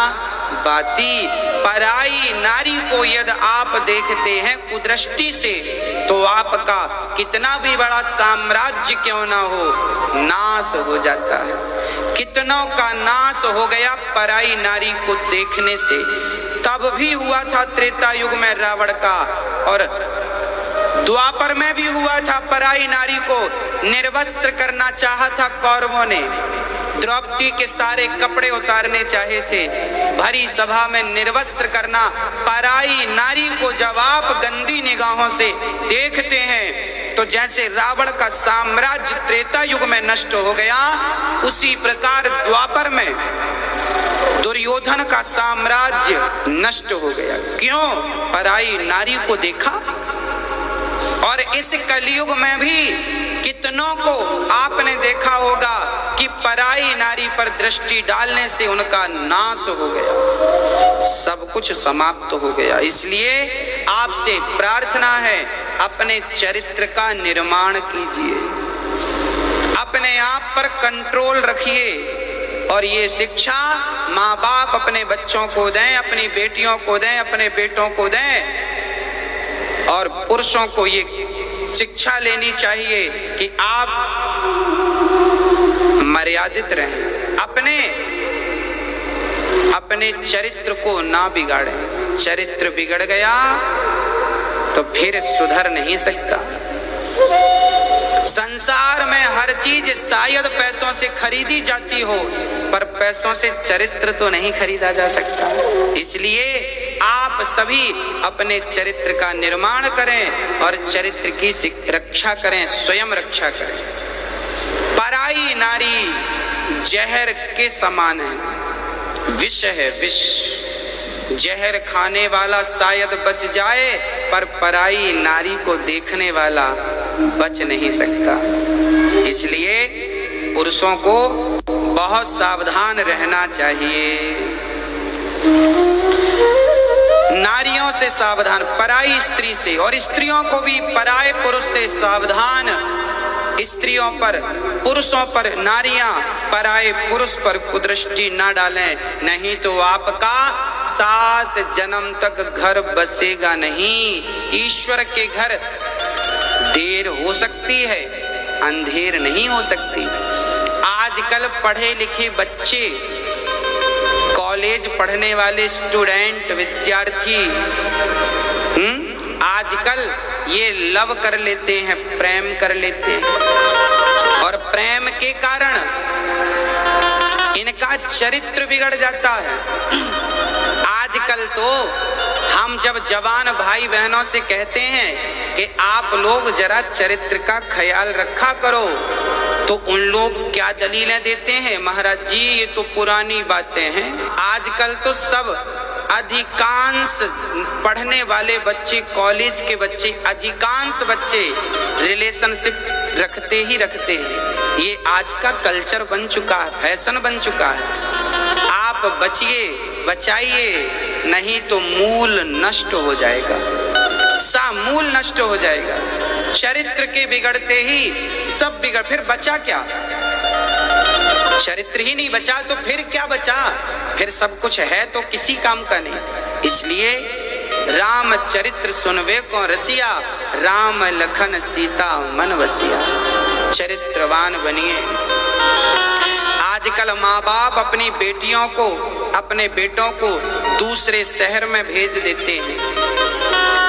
[SPEAKER 1] बाती। पराई नारी को यदि आप देखते हैं कुदृष्टि से तो आपका कितना भी बड़ा साम्राज्य क्यों ना हो नाश हो जाता है। कितनों का नाश हो गया पराई नारी को देखने से। तब भी हुआ था त्रेता युग में रावण का, और द्वापर में भी हुआ था। पराई नारी को निर्वस्त्र करना चाहा था कौरवों ने, द्रौपदी के सारे कपड़े उतारने चाहे थे, भरी सभा में निर्वस्त्र करना। पराई नारी को जब आप गंदी निगाहों से देखते हैं तो जैसे रावण का साम्राज्य त्रेता युग में नष्ट हो गया, उसी प्रकार द्वापर में दुर्योधन का साम्राज्य नष्ट हो गया। क्यों? पराई नारी को देखा। और इस कलयुग में भी कितनों को आपने देखा होगा कि पराई नारी पर दृष्टि डालने से उनका नाश हो गया, सब कुछ समाप्त हो गया। इसलिए आपसे प्रार्थना है, अपने चरित्र का निर्माण कीजिए, अपने आप पर कंट्रोल रखिए। और ये शिक्षा माँ बाप अपने बच्चों को दें, अपनी बेटियों को दें, अपने बेटों को दें। और पुरुषों को ये शिक्षा लेनी चाहिए कि आप मर्यादित रहें, अपने चरित्र को ना बिगाड़ें। चरित्र बिगड़ गया तो फिर सुधर नहीं सकता। संसार में हर चीज शायद पैसों से खरीदी जाती हो, पर पैसों से चरित्र तो नहीं खरीदा जा सकता। इसलिए आप सभी अपने चरित्र का निर्माण करें और चरित्र की रक्षा करें, स्वयं रक्षा करें। पराई नारी जहर के समान है, विष है विष। जहर खाने वाला शायद बच जाए, पर पराई नारी को देखने वाला बच नहीं सकता। इसलिए पुरुषों को बहुत सावधान रहना चाहिए। नारियों से सावधान, पराई स्त्री से, और स्त्रियों को भी पराये पुरुष से सावधान। स्त्रियों पर, पुरुषों पर नारियां पराये पुरुष पर कुदृष्टि ना डालें, नहीं तो आपका 7 जन्म तक घर बसेगा नहीं। ईश्वर के घर देर हो सकती है, अंधेर नहीं हो सकती। आजकल पढ़े लिखे बच्चे, कॉलेज पढ़ने वाले स्टूडेंट, विद्यार्थी आजकल ये लव कर लेते हैं, प्रेम कर लेते हैं, और प्रेम के कारण इनका चरित्र बिगड़ जाता है। आजकल तो हम जब जवान भाई बहनों से कहते हैं कि आप लोग जरा चरित्र का ख्याल रखा करो, तो उन लोग क्या दलीलें देते हैं? महाराज जी ये तो पुरानी बातें हैं। आजकल तो सब अधिकांश पढ़ने वाले बच्चे, कॉलेज के बच्चे, अधिकांश बच्चे रिलेशनशिप रखते ही रखते हैं। ये आज का कल्चर बन चुका है, फैशन बन चुका है। आप बचिए, बचाइए, नहीं तो मूल नष्ट हो जाएगा, मूल नष्ट हो जाएगा। चरित्र के बिगड़ते ही सब बिगड़, फिर बचा क्या? चरित्र ही नहीं बचा तो फिर क्या बचा? फिर सब कुछ है तो किसी काम का नहीं। इसलिए राम चरित्र सुनवे को रसिया, राम लखन सीता मन बसिया। चरित्रवान बनिए। आजकल माँ बाप अपनी बेटियों को, अपने बेटों को दूसरे शहर में भेज देते हैं।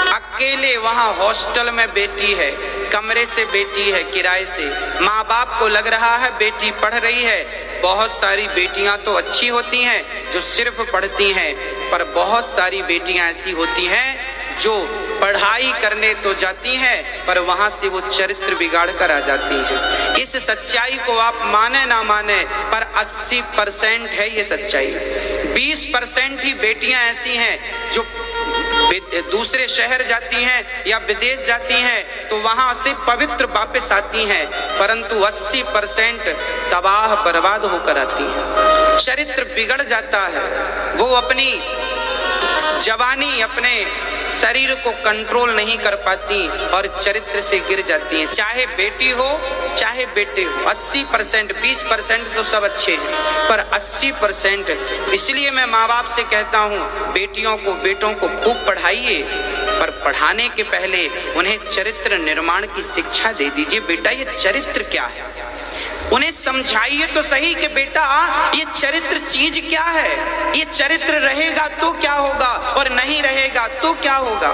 [SPEAKER 1] अकेले वहां हॉस्टल में बेटी है, कमरे से बेटी है, किराए से। माँ बाप को लग रहा है बेटी पढ़ रही है। बहुत सारी बेटियां तो अच्छी होती हैं जो सिर्फ पढ़ती हैं, पर बहुत सारी बेटियां ऐसी होती हैं जो पढ़ाई करने तो जाती हैं पर वहां से वो चरित्र बिगाड़ कर आ जाती हैं। इस सच्चाई को आप माने ना माने, पर 80% है ये सच्चाई। 20% ही बेटियां ऐसी हैं जो दूसरे शहर जाती हैं या विदेश जाती हैं तो वहां से पवित्र वापस आती हैं, परंतु 80% तबाह बर्बाद होकर आती हैं। चरित्र बिगड़ जाता है। वो अपनी जवानी, अपने शरीर को कंट्रोल नहीं कर पाती और चरित्र से गिर जाती हैं। चाहे बेटी हो चाहे बेटे हो, 80%, 20% तो सब अच्छे हैं, पर 80%। इसलिए मैं माँ बाप से कहता हूँ बेटियों को, बेटों को खूब पढ़ाइए, पर पढ़ाने के पहले उन्हें चरित्र निर्माण की शिक्षा दे दीजिए। बेटा ये चरित्र क्या है, उन्हें समझाइए तो सही कि बेटा ये चरित्र चीज क्या है, ये चरित्र रहेगा तो क्या होगा और नहीं रहेगा तो क्या होगा।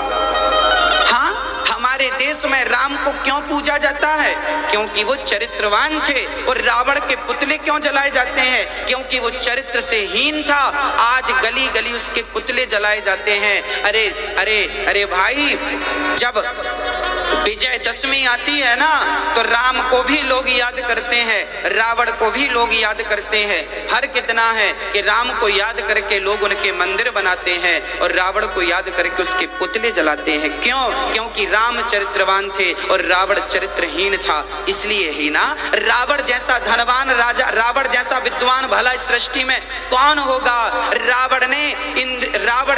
[SPEAKER 1] हाँ, हमारे देश में राम को क्यों पूजा जाता है? क्योंकि वो चरित्रवान थे। और रावण के पुतले क्यों जलाए जाते हैं? क्योंकि वो चरित्र से हीन था। आज गली गली उसके पुतले जलाए जाते हैं। अरे अरे अरे भाई, जब विजयदशमी आती है ना तो राम को भी लोग याद करते हैं, रावण को भी लोग याद करते हैं। हर कितना है कि राम को याद करके लोग उनके मंदिर बनाते हैं और रावण को याद करके उसके पुतले जलाते हैं। क्यों? क्योंकि राम चरित्रवान थे और रावण चरित्रहीन था। इसलिए ही ना, रावण जैसा धनवान राजा, रावण जैसा विद्वान भला इस सृष्टि में कौन होगा? रावण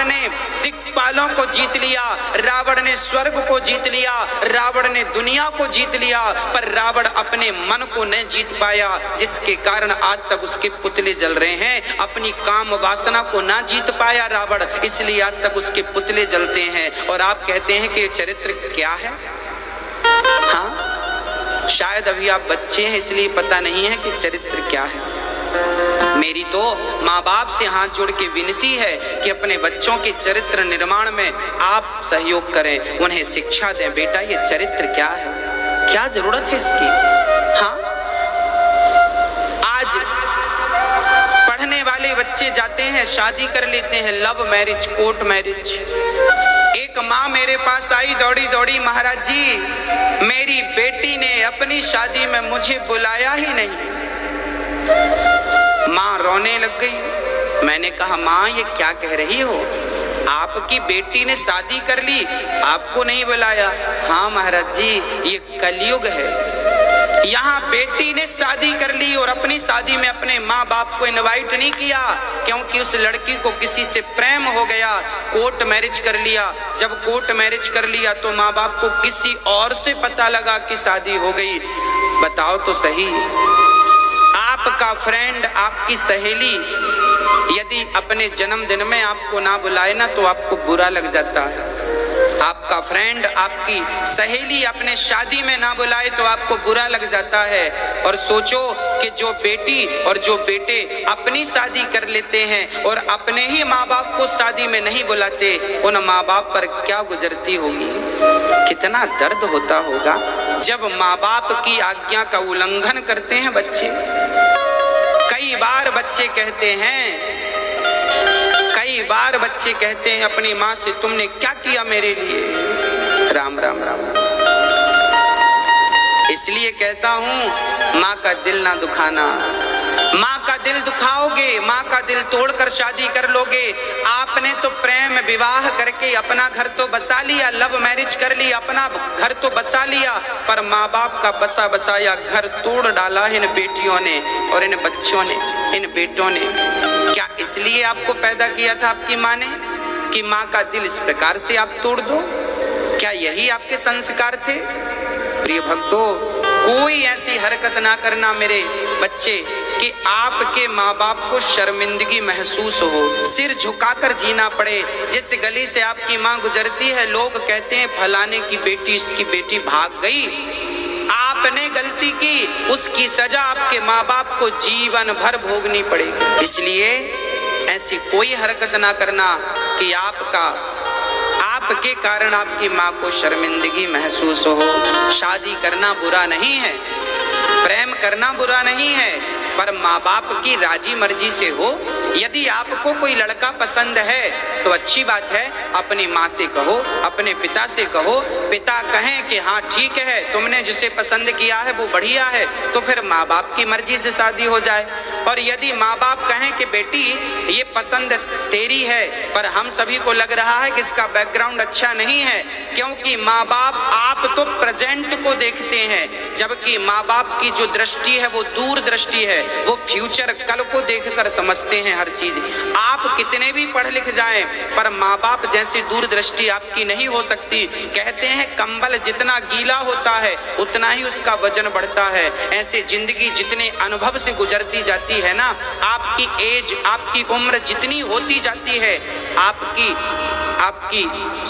[SPEAKER 1] ने दिक्पालों को जीत लिया, रावण ने स्वर्ग को जीत लिया, रावण ने दुनिया को जीत लिया, पर रावण अपने मन को नहीं जीत पाया, जिसके कारण आज तक उसके पुतले जल रहे हैं। अपनी काम वासना को ना जीत पाया रावण, इसलिए आज तक उसके पुतले जलते हैं। और आप कहते हैं कि चरित्र क्या है? हाँ, शायद अभी आप बच्चे हैं इसलिए पता नहीं है कि चरित्र क्या है। मेरी तो माँ बाप से हाथ जोड़ के विनती है कि अपने बच्चों के चरित्र निर्माण में आप सहयोग करें, उन्हें शिक्षा दें। बेटा ये चरित्र क्या है, क्या जरूरत है इसकी? हाँ, आज पढ़ने वाले बच्चे जाते हैं, शादी कर लेते हैं, लव मैरिज, कोर्ट मैरिज। एक माँ मेरे पास आई दौड़ी दौड़ी, महाराज जी मेरी बेटी ने अपनी शादी में मुझे बुलाया ही नहीं। माँ रोने लग गई। मैंने कहा माँ ये क्या कह रही हो, आपकी बेटी ने शादी कर ली, आपको नहीं बुलाया? हाँ महाराज जी ये कलयुग है, यहाँ बेटी ने शादी कर ली और अपनी शादी में अपने माँ बाप को इनवाइट नहीं किया, क्योंकि उस लड़की को किसी से प्रेम हो गया, कोर्ट मैरिज कर लिया। जब कोर्ट मैरिज कर लिया तो माँ बाप को किसी और से पता लगा कि शादी हो गई। बताओ तो सही, आपका फ्रेंड, आपकी सहेली यदि अपने जन्मदिन में आपको ना बुलाए ना तो आपको बुरा लग जाता है। आपका फ्रेंड, आपकी सहेली अपने शादी में ना बुलाए तो आपको बुरा लग जाता है। और सोचो कि जो बेटी और जो बेटे अपनी शादी कर लेते हैं और अपने ही माँ बाप को शादी में नहीं बुलाते, उन माँ बाप पर क्या गुजरती होगी, कितना दर्द होता होगा जब माँ बाप की आज्ञा का उल्लंघन करते हैं बच्चे। कई बार बच्चे कहते हैं अपनी माँ से, तुमने क्या किया मेरे लिए? राम राम राम। इसलिए कहता हूँ माँ का दिल ना दुखाना, माँ का दिल दुखाओगे, माँ का दिल तोड़कर शादी कर लोगे। आपने तो प्रेम विवाह करके अपना घर तो बसा लिया, लव मैरिज कर ली, अपना घर तो बसा लिया, पर माँ बाप का बसा बसाया घर तोड़ डाला इन बेटियों ने और इन बच्चों ने, इन बेटों ने। क्या इसलिए आपको पैदा किया था आपकी माँ ने कि माँ का दिल इस प्रकार से आप तोड़ दो? क्या यही आपके संस्कार थे? प्रिय भक्तों, कोई ऐसी हरकत ना करना मेरे बच्चे कि आपके माँ बाप को शर्मिंदगी महसूस हो, सिर झुकाकर जीना पड़े। जिस गली से आपकी माँ गुजरती है, लोग कहते हैं फलाने की बेटी, इसकी बेटी भाग गई। आपने गलती की, उसकी सजा आपके माँ बाप को जीवन भर भोगनी पड़ेगी। इसलिए ऐसी कोई हरकत ना करना कि आपके कारण आपकी माँ को शर्मिंदगी महसूस हो। शादी करना बुरा नहीं है, प्रेम करना बुरा नहीं है, पर माँ बाप की राजी मर्जी से हो। यदि आपको कोई लड़का पसंद है तो अच्छी बात है, अपनी माँ से कहो, अपने पिता से कहो। पिता कहें कि हाँ ठीक है, तुमने जिसे पसंद किया है वो बढ़िया है, तो फिर माँ बाप की मर्जी से शादी हो जाए। और यदि माँ बाप कहें कि बेटी ये पसंद तेरी है, पर हम सभी को लग रहा है कि इसका बैकग्राउंड अच्छा नहीं है, क्योंकि माँ बाप आप तो प्रेजेंट को देखते हैं, जबकि माँ बाप की जो दृष्टि है वो दूर दृष्टि है, वो फ्यूचर कल को देखकर समझते हैं हर चीज। आप कितने भी पढ़ लिख जाएं, पर माँ बाप जैसी दूरदृष्टि आपकी नहीं हो सकती। कहते हैं कंबल जितना गीला होता है उतना ही उसका वजन बढ़ता है। ऐसे जिंदगी जितने अनुभव से गुजरती जाती है ना, आपकी एज, आपकी उम्र जितनी होती जाती है, आपकी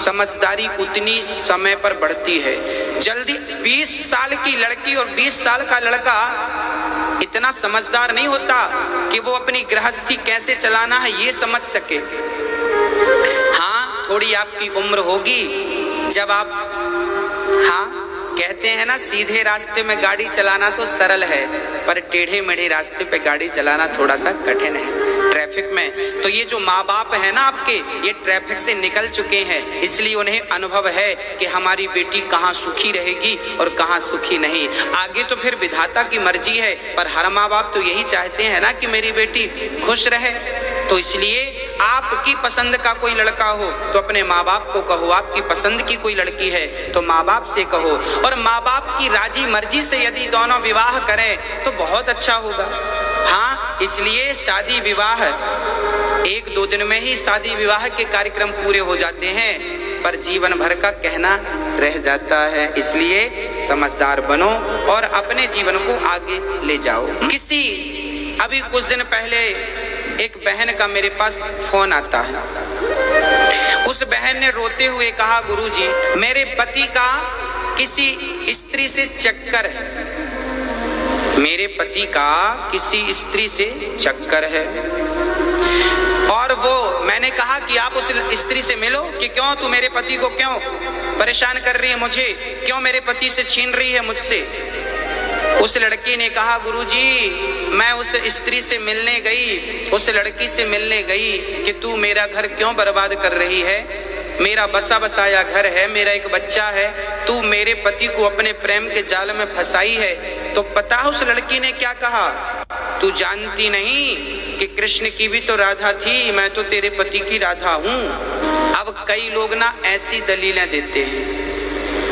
[SPEAKER 1] समझदारी उतनी समय पर बढ़ती है। जल्दी 20 साल की लड़की और 20 साल का लड़का इतना समझदार नहीं होता कि वो अपनी गृहस्थी कैसे चलाना है ये समझ सके। हाँ, थोड़ी आपकी उम्र होगी जब आप, हाँ कहते हैं ना, सीधे रास्ते में गाड़ी चलाना तो सरल है, पर टेढ़े मेढ़े रास्ते पे गाड़ी चलाना थोड़ा सा कठिन है ट्रैफिक में। तो ये जो माँ बाप है ना आपके, ये ट्रैफिक से निकल चुके हैं, इसलिए उन्हें अनुभव है कि हमारी बेटी कहाँ सुखी रहेगी और कहाँ सुखी नहीं। आगे तो फिर विधाता की मर्जी है, पर हर माँ बाप तो यही चाहते हैं ना कि मेरी बेटी खुश रहे। तो इसलिए आपकी पसंद का कोई लड़का हो तो अपने माँ बाप को कहो, आपकी पसंद की कोई लड़की है तो माँ बाप से कहो, और माँ बाप की राजी मर्जी से यदि दोनों विवाह करें तो बहुत अच्छा होगा। हाँ, इसलिए शादी विवाह 1-2 दिन में ही शादी विवाह के कार्यक्रम पूरे हो जाते हैं, पर जीवन भर का कहना रह जाता है। इसलिए समझदार बनो और अपने जीवन को आगे ले जाओ। अभी कुछ दिन पहले एक बहन का मेरे पास फोन आता है। उस बहन ने रोते हुए कहा, गुरुजी मेरे पति का किसी स्त्री से चक्कर है, मेरे पति का किसी स्त्री से चक्कर है। और वो, मैंने कहा कि आप उस स्त्री से मिलो, कि क्यों तू मेरे पति को क्यों परेशान कर रही है, मुझे क्यों मेरे पति से छीन रही है मुझसे। उस लड़की ने कहा, गुरुजी मैं उस स्त्री से मिलने गई, उस लड़की से मिलने गई कि तू मेरा घर क्यों बर्बाद कर रही है, मेरा बसा बसाया घर है, मेरा एक बच्चा है, तू मेरे पति को अपने प्रेम के जाल में फंसाई है। तो पता है उस लड़की ने क्या कहा, तू जानती नहीं कि कृष्ण की भी तो राधा थी, मैं तो तेरे पति की राधा हूँ। अब कई लोग ना ऐसी दलीलें देते हैं,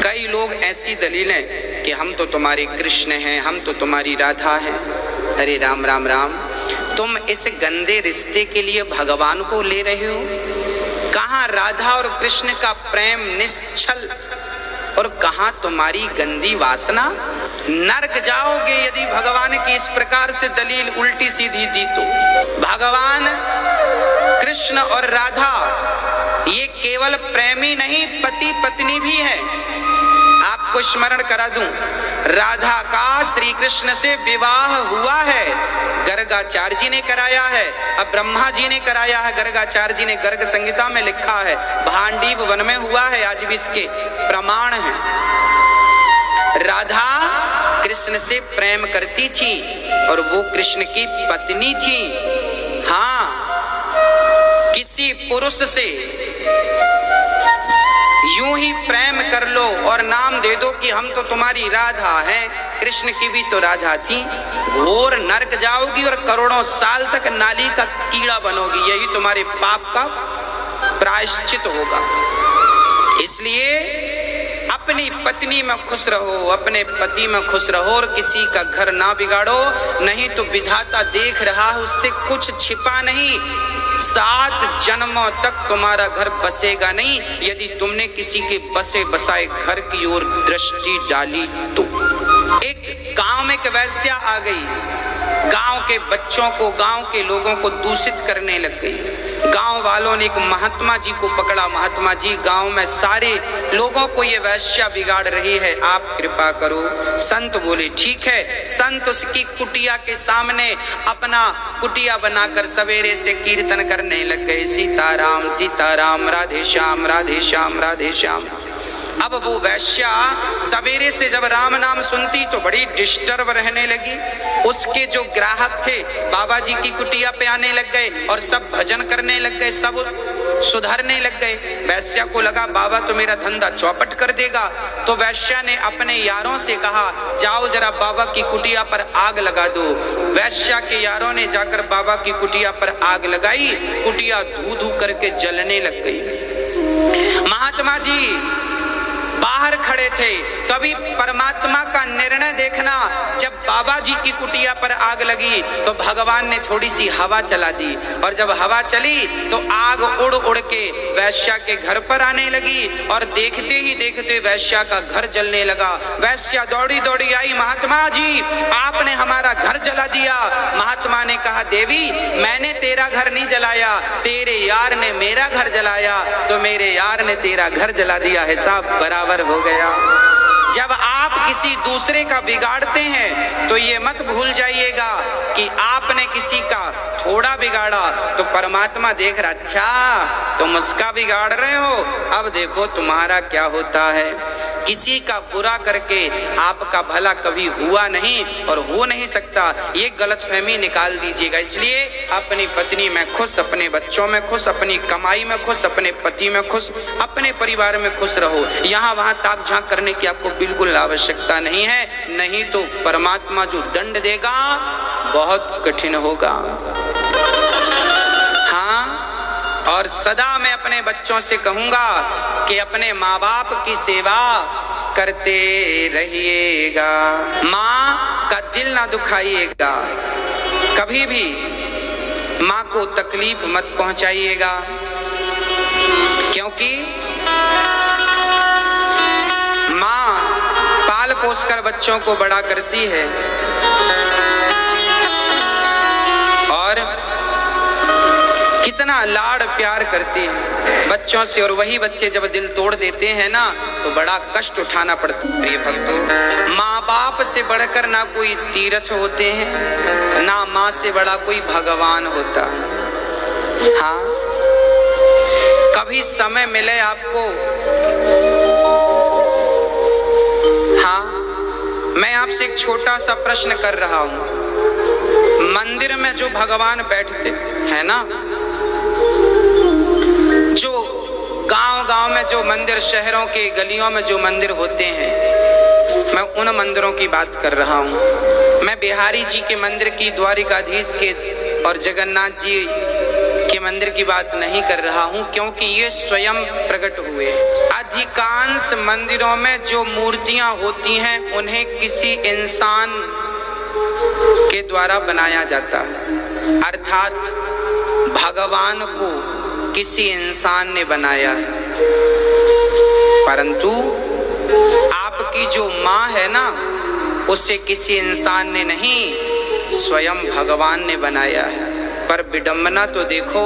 [SPEAKER 1] कई लोग ऐसी दलीलें कि हम तो तुम्हारे कृष्ण हैं, हम तो तुम्हारी राधा हैं। अरे राम राम राम, तुम इस गंदे रिश्ते के लिए भगवान को ले रहे हो। कहाँ राधा और कृष्ण का प्रेम निश्चल और कहाँ तुम्हारी गंदी वासना। नरक जाओगे यदि भगवान की इस प्रकार से दलील उल्टी सीधी दी तो। भगवान कृष्ण और राधा ये केवल प्रेमी नहीं, पति पत्नी भी है। आपको स्मरण करा दूं, राधा का श्री कृष्ण से विवाह हुआ है, गर्गाचार्य जी ने कराया है, अब ब्रह्मा जी ने कराया है, गर्गाचार्य जी ने गर्ग संहिता में लिखा है, भांडीव वन में हुआ है, आज भी इसके प्रमाण हैं। राधा कृष्ण से प्रेम करती थी और वो कृष्ण की पत्नी थी। हाँ, किसी पुरुष से यूं ही प्रेम कर लो और नाम दे दो कि हम तो तुम्हारी राधा हैं। कृष्ण की भी तो राधा थी। घोर नरक जाओगी और करोड़ों साल तक नाली का कीड़ा बनोगी, यही तुम्हारे पाप का प्रायश्चित होगा। इसलिए अपनी पत्नी में खुश रहो, अपने पति में खुश रहो और किसी का घर ना बिगाड़ो, नहीं तो विधाता देख रहा है, उससे कुछ छिपा नहीं। 7 जन्मों तक तुम्हारा घर बसेगा नहीं यदि तुमने किसी के बसे बसाए घर की ओर दृष्टि डाली तो। एक गांव में एक वैश्या आ गई, गांव के बच्चों को, गांव के लोगों को दूषित करने लग गई। गांव वालों ने एक महात्मा जी को पकड़ा, महात्मा जी गांव में सारे लोगों को ये वैश्या बिगाड़ रही है, आप कृपा करो। संत बोले ठीक है। संत उसकी कुटिया के सामने अपना कुटिया बनाकर सवेरे से कीर्तन करने लग गए, सीताराम सीताराम, राधे श्याम राधे श्याम राधे श्याम। अब वो वैश्या सवेरे से जब राम नाम सुनती तो बड़ी डिस्टर्ब रहने लगी। उसके जो ग्राहक थे बाबा जी की कुटिया पे आने लग गए और सब भजन करने लग गए, सब सुधरने लग गए। वैश्या को लगा बाबा तो मेरा धंधा चौपट कर देगा, तो वैश्या ने अपने यारों से कहा जाओ जरा बाबा की कुटिया पर आग लगा दो। वैश्या के यारों ने जाकर बाबा की कुटिया पर आग लगाई, कुटिया धू धू करके जलने लग गई। महात्मा जी बाहर खड़े थे, तभी परमात्मा का निर्णय देखना, जब बाबा जी की कुटिया पर आग लगी तो भगवान ने थोड़ी सी हवा चला दी, और जब हवा चली तो आग उड़ उड़ के वैश्या के घर पर आने लगी और देखते ही देखते वैश्या का घर जलने लगा। वैश्या दौड़ी दौड़ी आई, महात्मा जी आपने हमारा घर जला दिया। महात्मा ने कहा देवी मैंने तेरा घर नहीं जलाया, तेरे यार ने मेरा घर जलाया, तो मेरे यार ने तेरा घर जला दिया है, साहब बराबर हो गया। जब आप किसी दूसरे का बिगाड़ते हैं तो ये मत भूल जाइएगा कि आपने किसी का थोड़ा बिगाड़ा तो परमात्मा देख रहा, अच्छा तुम उसका बिगाड़ रहे हो, अब देखो तुम्हारा क्या होता है। किसी का बुरा करके आपका भला कभी हुआ नहीं और हो नहीं सकता, ये गलतफहमी निकाल दीजिएगा। इसलिए अपनी पत्नी में खुश, अपने बच्चों में खुश, अपनी कमाई में खुश, अपने पति में खुश, अपने परिवार में खुश रहो। यहाँ वहाँ ताक झांक करने की आपको बिल्कुल आवश्यकता नहीं है, नहीं तो परमात्मा जो दंड देगा बहुत कठिन होगा। हाँ, और सदा मैं अपने बच्चों से कहूंगा कि अपने माँ बाप की सेवा करते रहिएगा, माँ का दिल ना दुखाइएगा, कभी भी माँ को तकलीफ मत पहुंचाइएगा, क्योंकि माँ पाल पोस कर बच्चों को बड़ा करती है और कितना लाड़ प्यार करती है बच्चों से, और वही बच्चे जब दिल तोड़ देते हैं ना तो बड़ा कष्ट उठाना पड़ता है। प्रिय भक्तों, माँ बाप से बढ़कर ना कोई तीर्थ होते हैं, ना माँ से बड़ा कोई भगवान होता है। हाँ, कभी समय मिले आपको, हाँ मैं आपसे एक छोटा सा प्रश्न कर रहा हूं, मंदिर में जो भगवान बैठते हैं ना, जो गांव-गांव में जो मंदिर, शहरों के गलियों में जो मंदिर होते हैं, मैं उन मंदिरों की बात कर रहा हूँ। मैं बिहारी जी के मंदिर की, द्वारिकाधीश के और जगन्नाथ जी के मंदिर की बात नहीं कर रहा हूँ, क्योंकि ये स्वयं प्रकट हुए। अधिकांश मंदिरों में जो मूर्तियां होती हैं उन्हें किसी इंसान के द्वारा बनाया जाता है, अर्थात भगवान को किसी इंसान ने बनाया है। परंतु आपकी जो माँ है ना, उसे किसी इंसान ने नहीं, स्वयं भगवान ने बनाया है। पर विडंबना तो देखो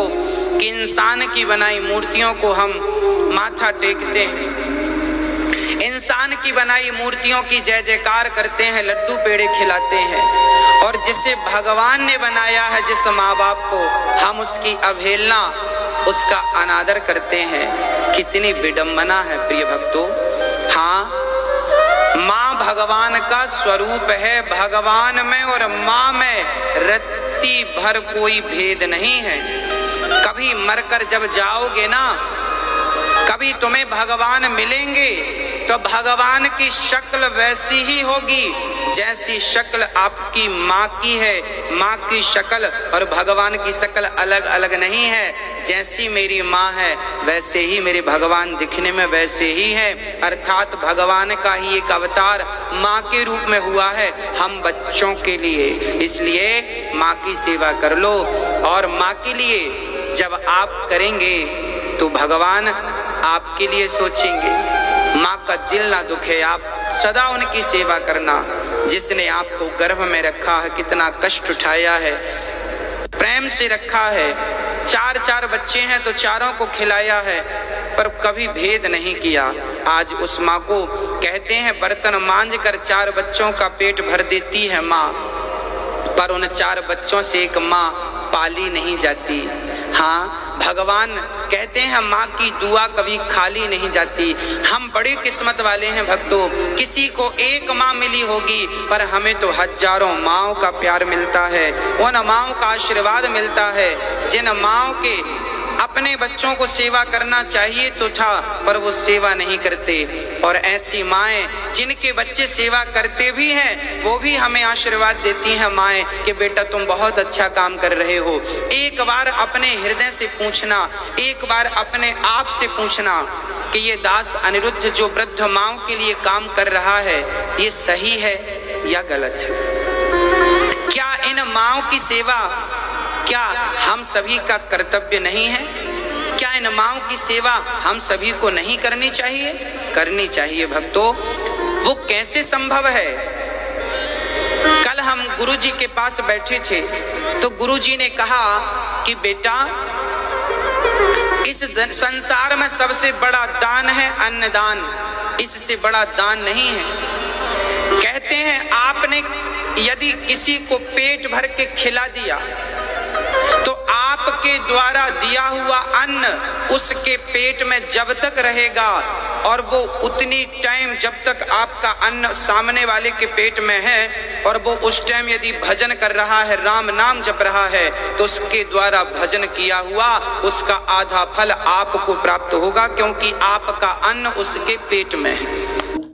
[SPEAKER 1] कि इंसान की बनाई मूर्तियों को हम माथा टेकते हैं, इंसान की बनाई मूर्तियों की जय जयकार करते हैं, लड्डू पेड़े खिलाते हैं, और जिसे भगवान ने बनाया है, जिस माँ बाप को, हम उसकी अवहेलना, उसका अनादर करते हैं। कितनी विडंबना है प्रिय भक्तों। हाँ, माँ भगवान का स्वरूप है, भगवान में और माँ में रत्ती भर कोई भेद नहीं है। कभी मरकर जब जाओगे ना, कभी तुम्हें भगवान मिलेंगे तो भगवान की शक्ल वैसी ही होगी जैसी शक्ल आपकी माँ की है। माँ की शक्ल और भगवान की शक्ल अलग अलग नहीं है। जैसी मेरी माँ है वैसे ही मेरे भगवान दिखने में वैसे ही है। अर्थात भगवान का ही एक अवतार माँ के रूप में हुआ है हम बच्चों के लिए। इसलिए माँ की सेवा कर लो। और माँ के लिए जब आप करेंगे तो भगवान आपके लिए सोचेंगे। माँ का दिल ना दुखे, आप सदा उनकी सेवा करना। जिसने आपको गर्भ में रखा है, कितना कष्ट उठाया है, प्रेम से रखा है। 4 बच्चे हैं तो चारों को खिलाया है, पर कभी भेद नहीं किया। आज उस माँ को कहते हैं बर्तन मांझ कर 4 बच्चों का पेट भर देती है माँ, पर उन 4 बच्चों से एक माँ पाली नहीं जाती। हाँ, भगवान कहते हैं माँ की दुआ कभी खाली नहीं जाती। हम बड़ी किस्मत वाले हैं भक्तों, किसी को एक माँ मिली होगी, पर हमें तो हजारों माँओं का प्यार मिलता है, उन माँओं का आशीर्वाद मिलता है जिन माँओं के अपने बच्चों को सेवा करना चाहिए तो था, पर वो सेवा नहीं करते। और ऐसी माएँ जिनके बच्चे सेवा करते भी हैं, वो भी हमें आशीर्वाद देती हैं माएँ कि बेटा तुम बहुत अच्छा काम कर रहे हो। एक बार अपने हृदय से पूछना, एक बार अपने आप से पूछना कि ये दास अनिरुद्ध जो वृद्ध माँओं के लिए काम कर रहा है, ये सही है या गलत है? क्या इन माँओं की सेवा क्या हम सभी का कर्तव्य नहीं है? क्या इन माँओं की सेवा हम सभी को नहीं करनी चाहिए? करनी चाहिए भक्तों। वो कैसे संभव है? कल हम गुरुजी के पास बैठे थे तो गुरुजी ने कहा कि बेटा इस संसार में सबसे बड़ा दान है अन्नदान, इससे बड़ा दान नहीं है। कहते हैं आपने यदि किसी को पेट भर के खिला दिया तो आपके द्वारा दिया हुआ अन्न उसके पेट में जब तक रहेगा, और वो उतनी टाइम जब तक आपका अन्न सामने वाले के पेट में है, और वो उस टाइम यदि भजन कर रहा है, राम नाम जप रहा है, तो उसके द्वारा भजन किया हुआ उसका आधा फल आपको प्राप्त होगा, क्योंकि आपका अन्न उसके पेट में है।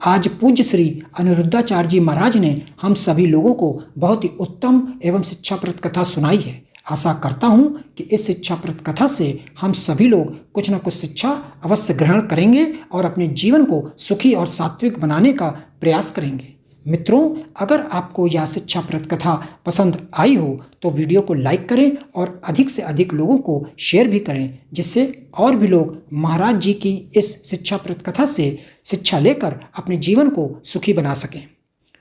[SPEAKER 2] आज पूज्य श्री अनिरुद्धाचार्य जी महाराज ने हम सभी लोगों को बहुत ही उत्तम एवं शिक्षाप्रद कथा सुनाई है। आशा करता हूं कि इस शिक्षाप्रद कथा से हम सभी लोग कुछ न कुछ शिक्षा अवश्य ग्रहण करेंगे और अपने जीवन को सुखी और सात्विक बनाने का प्रयास करेंगे। मित्रों, अगर आपको यह शिक्षाप्रद कथा पसंद आई हो तो वीडियो को लाइक करें और अधिक से अधिक लोगों को शेयर भी करें, जिससे और भी लोग महाराज जी की इस शिक्षाप्रद कथा से शिक्षा लेकर अपने जीवन को सुखी बना सकें।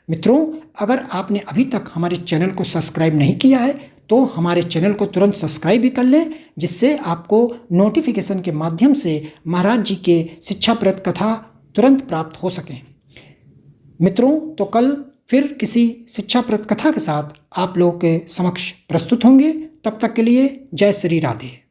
[SPEAKER 2] मित्रों, अगर आपने अभी तक हमारे चैनल को सब्सक्राइब नहीं किया है तो हमारे चैनल को तुरंत सब्सक्राइब भी कर लें, जिससे आपको नोटिफिकेशन के माध्यम से महाराज जी के शिक्षाप्रद कथा तुरंत प्राप्त हो सकें। मित्रों, तो कल फिर किसी शिक्षाप्रद कथा के साथ आप लोगों के समक्ष प्रस्तुत होंगे। तब तक के लिए जय श्री राधे।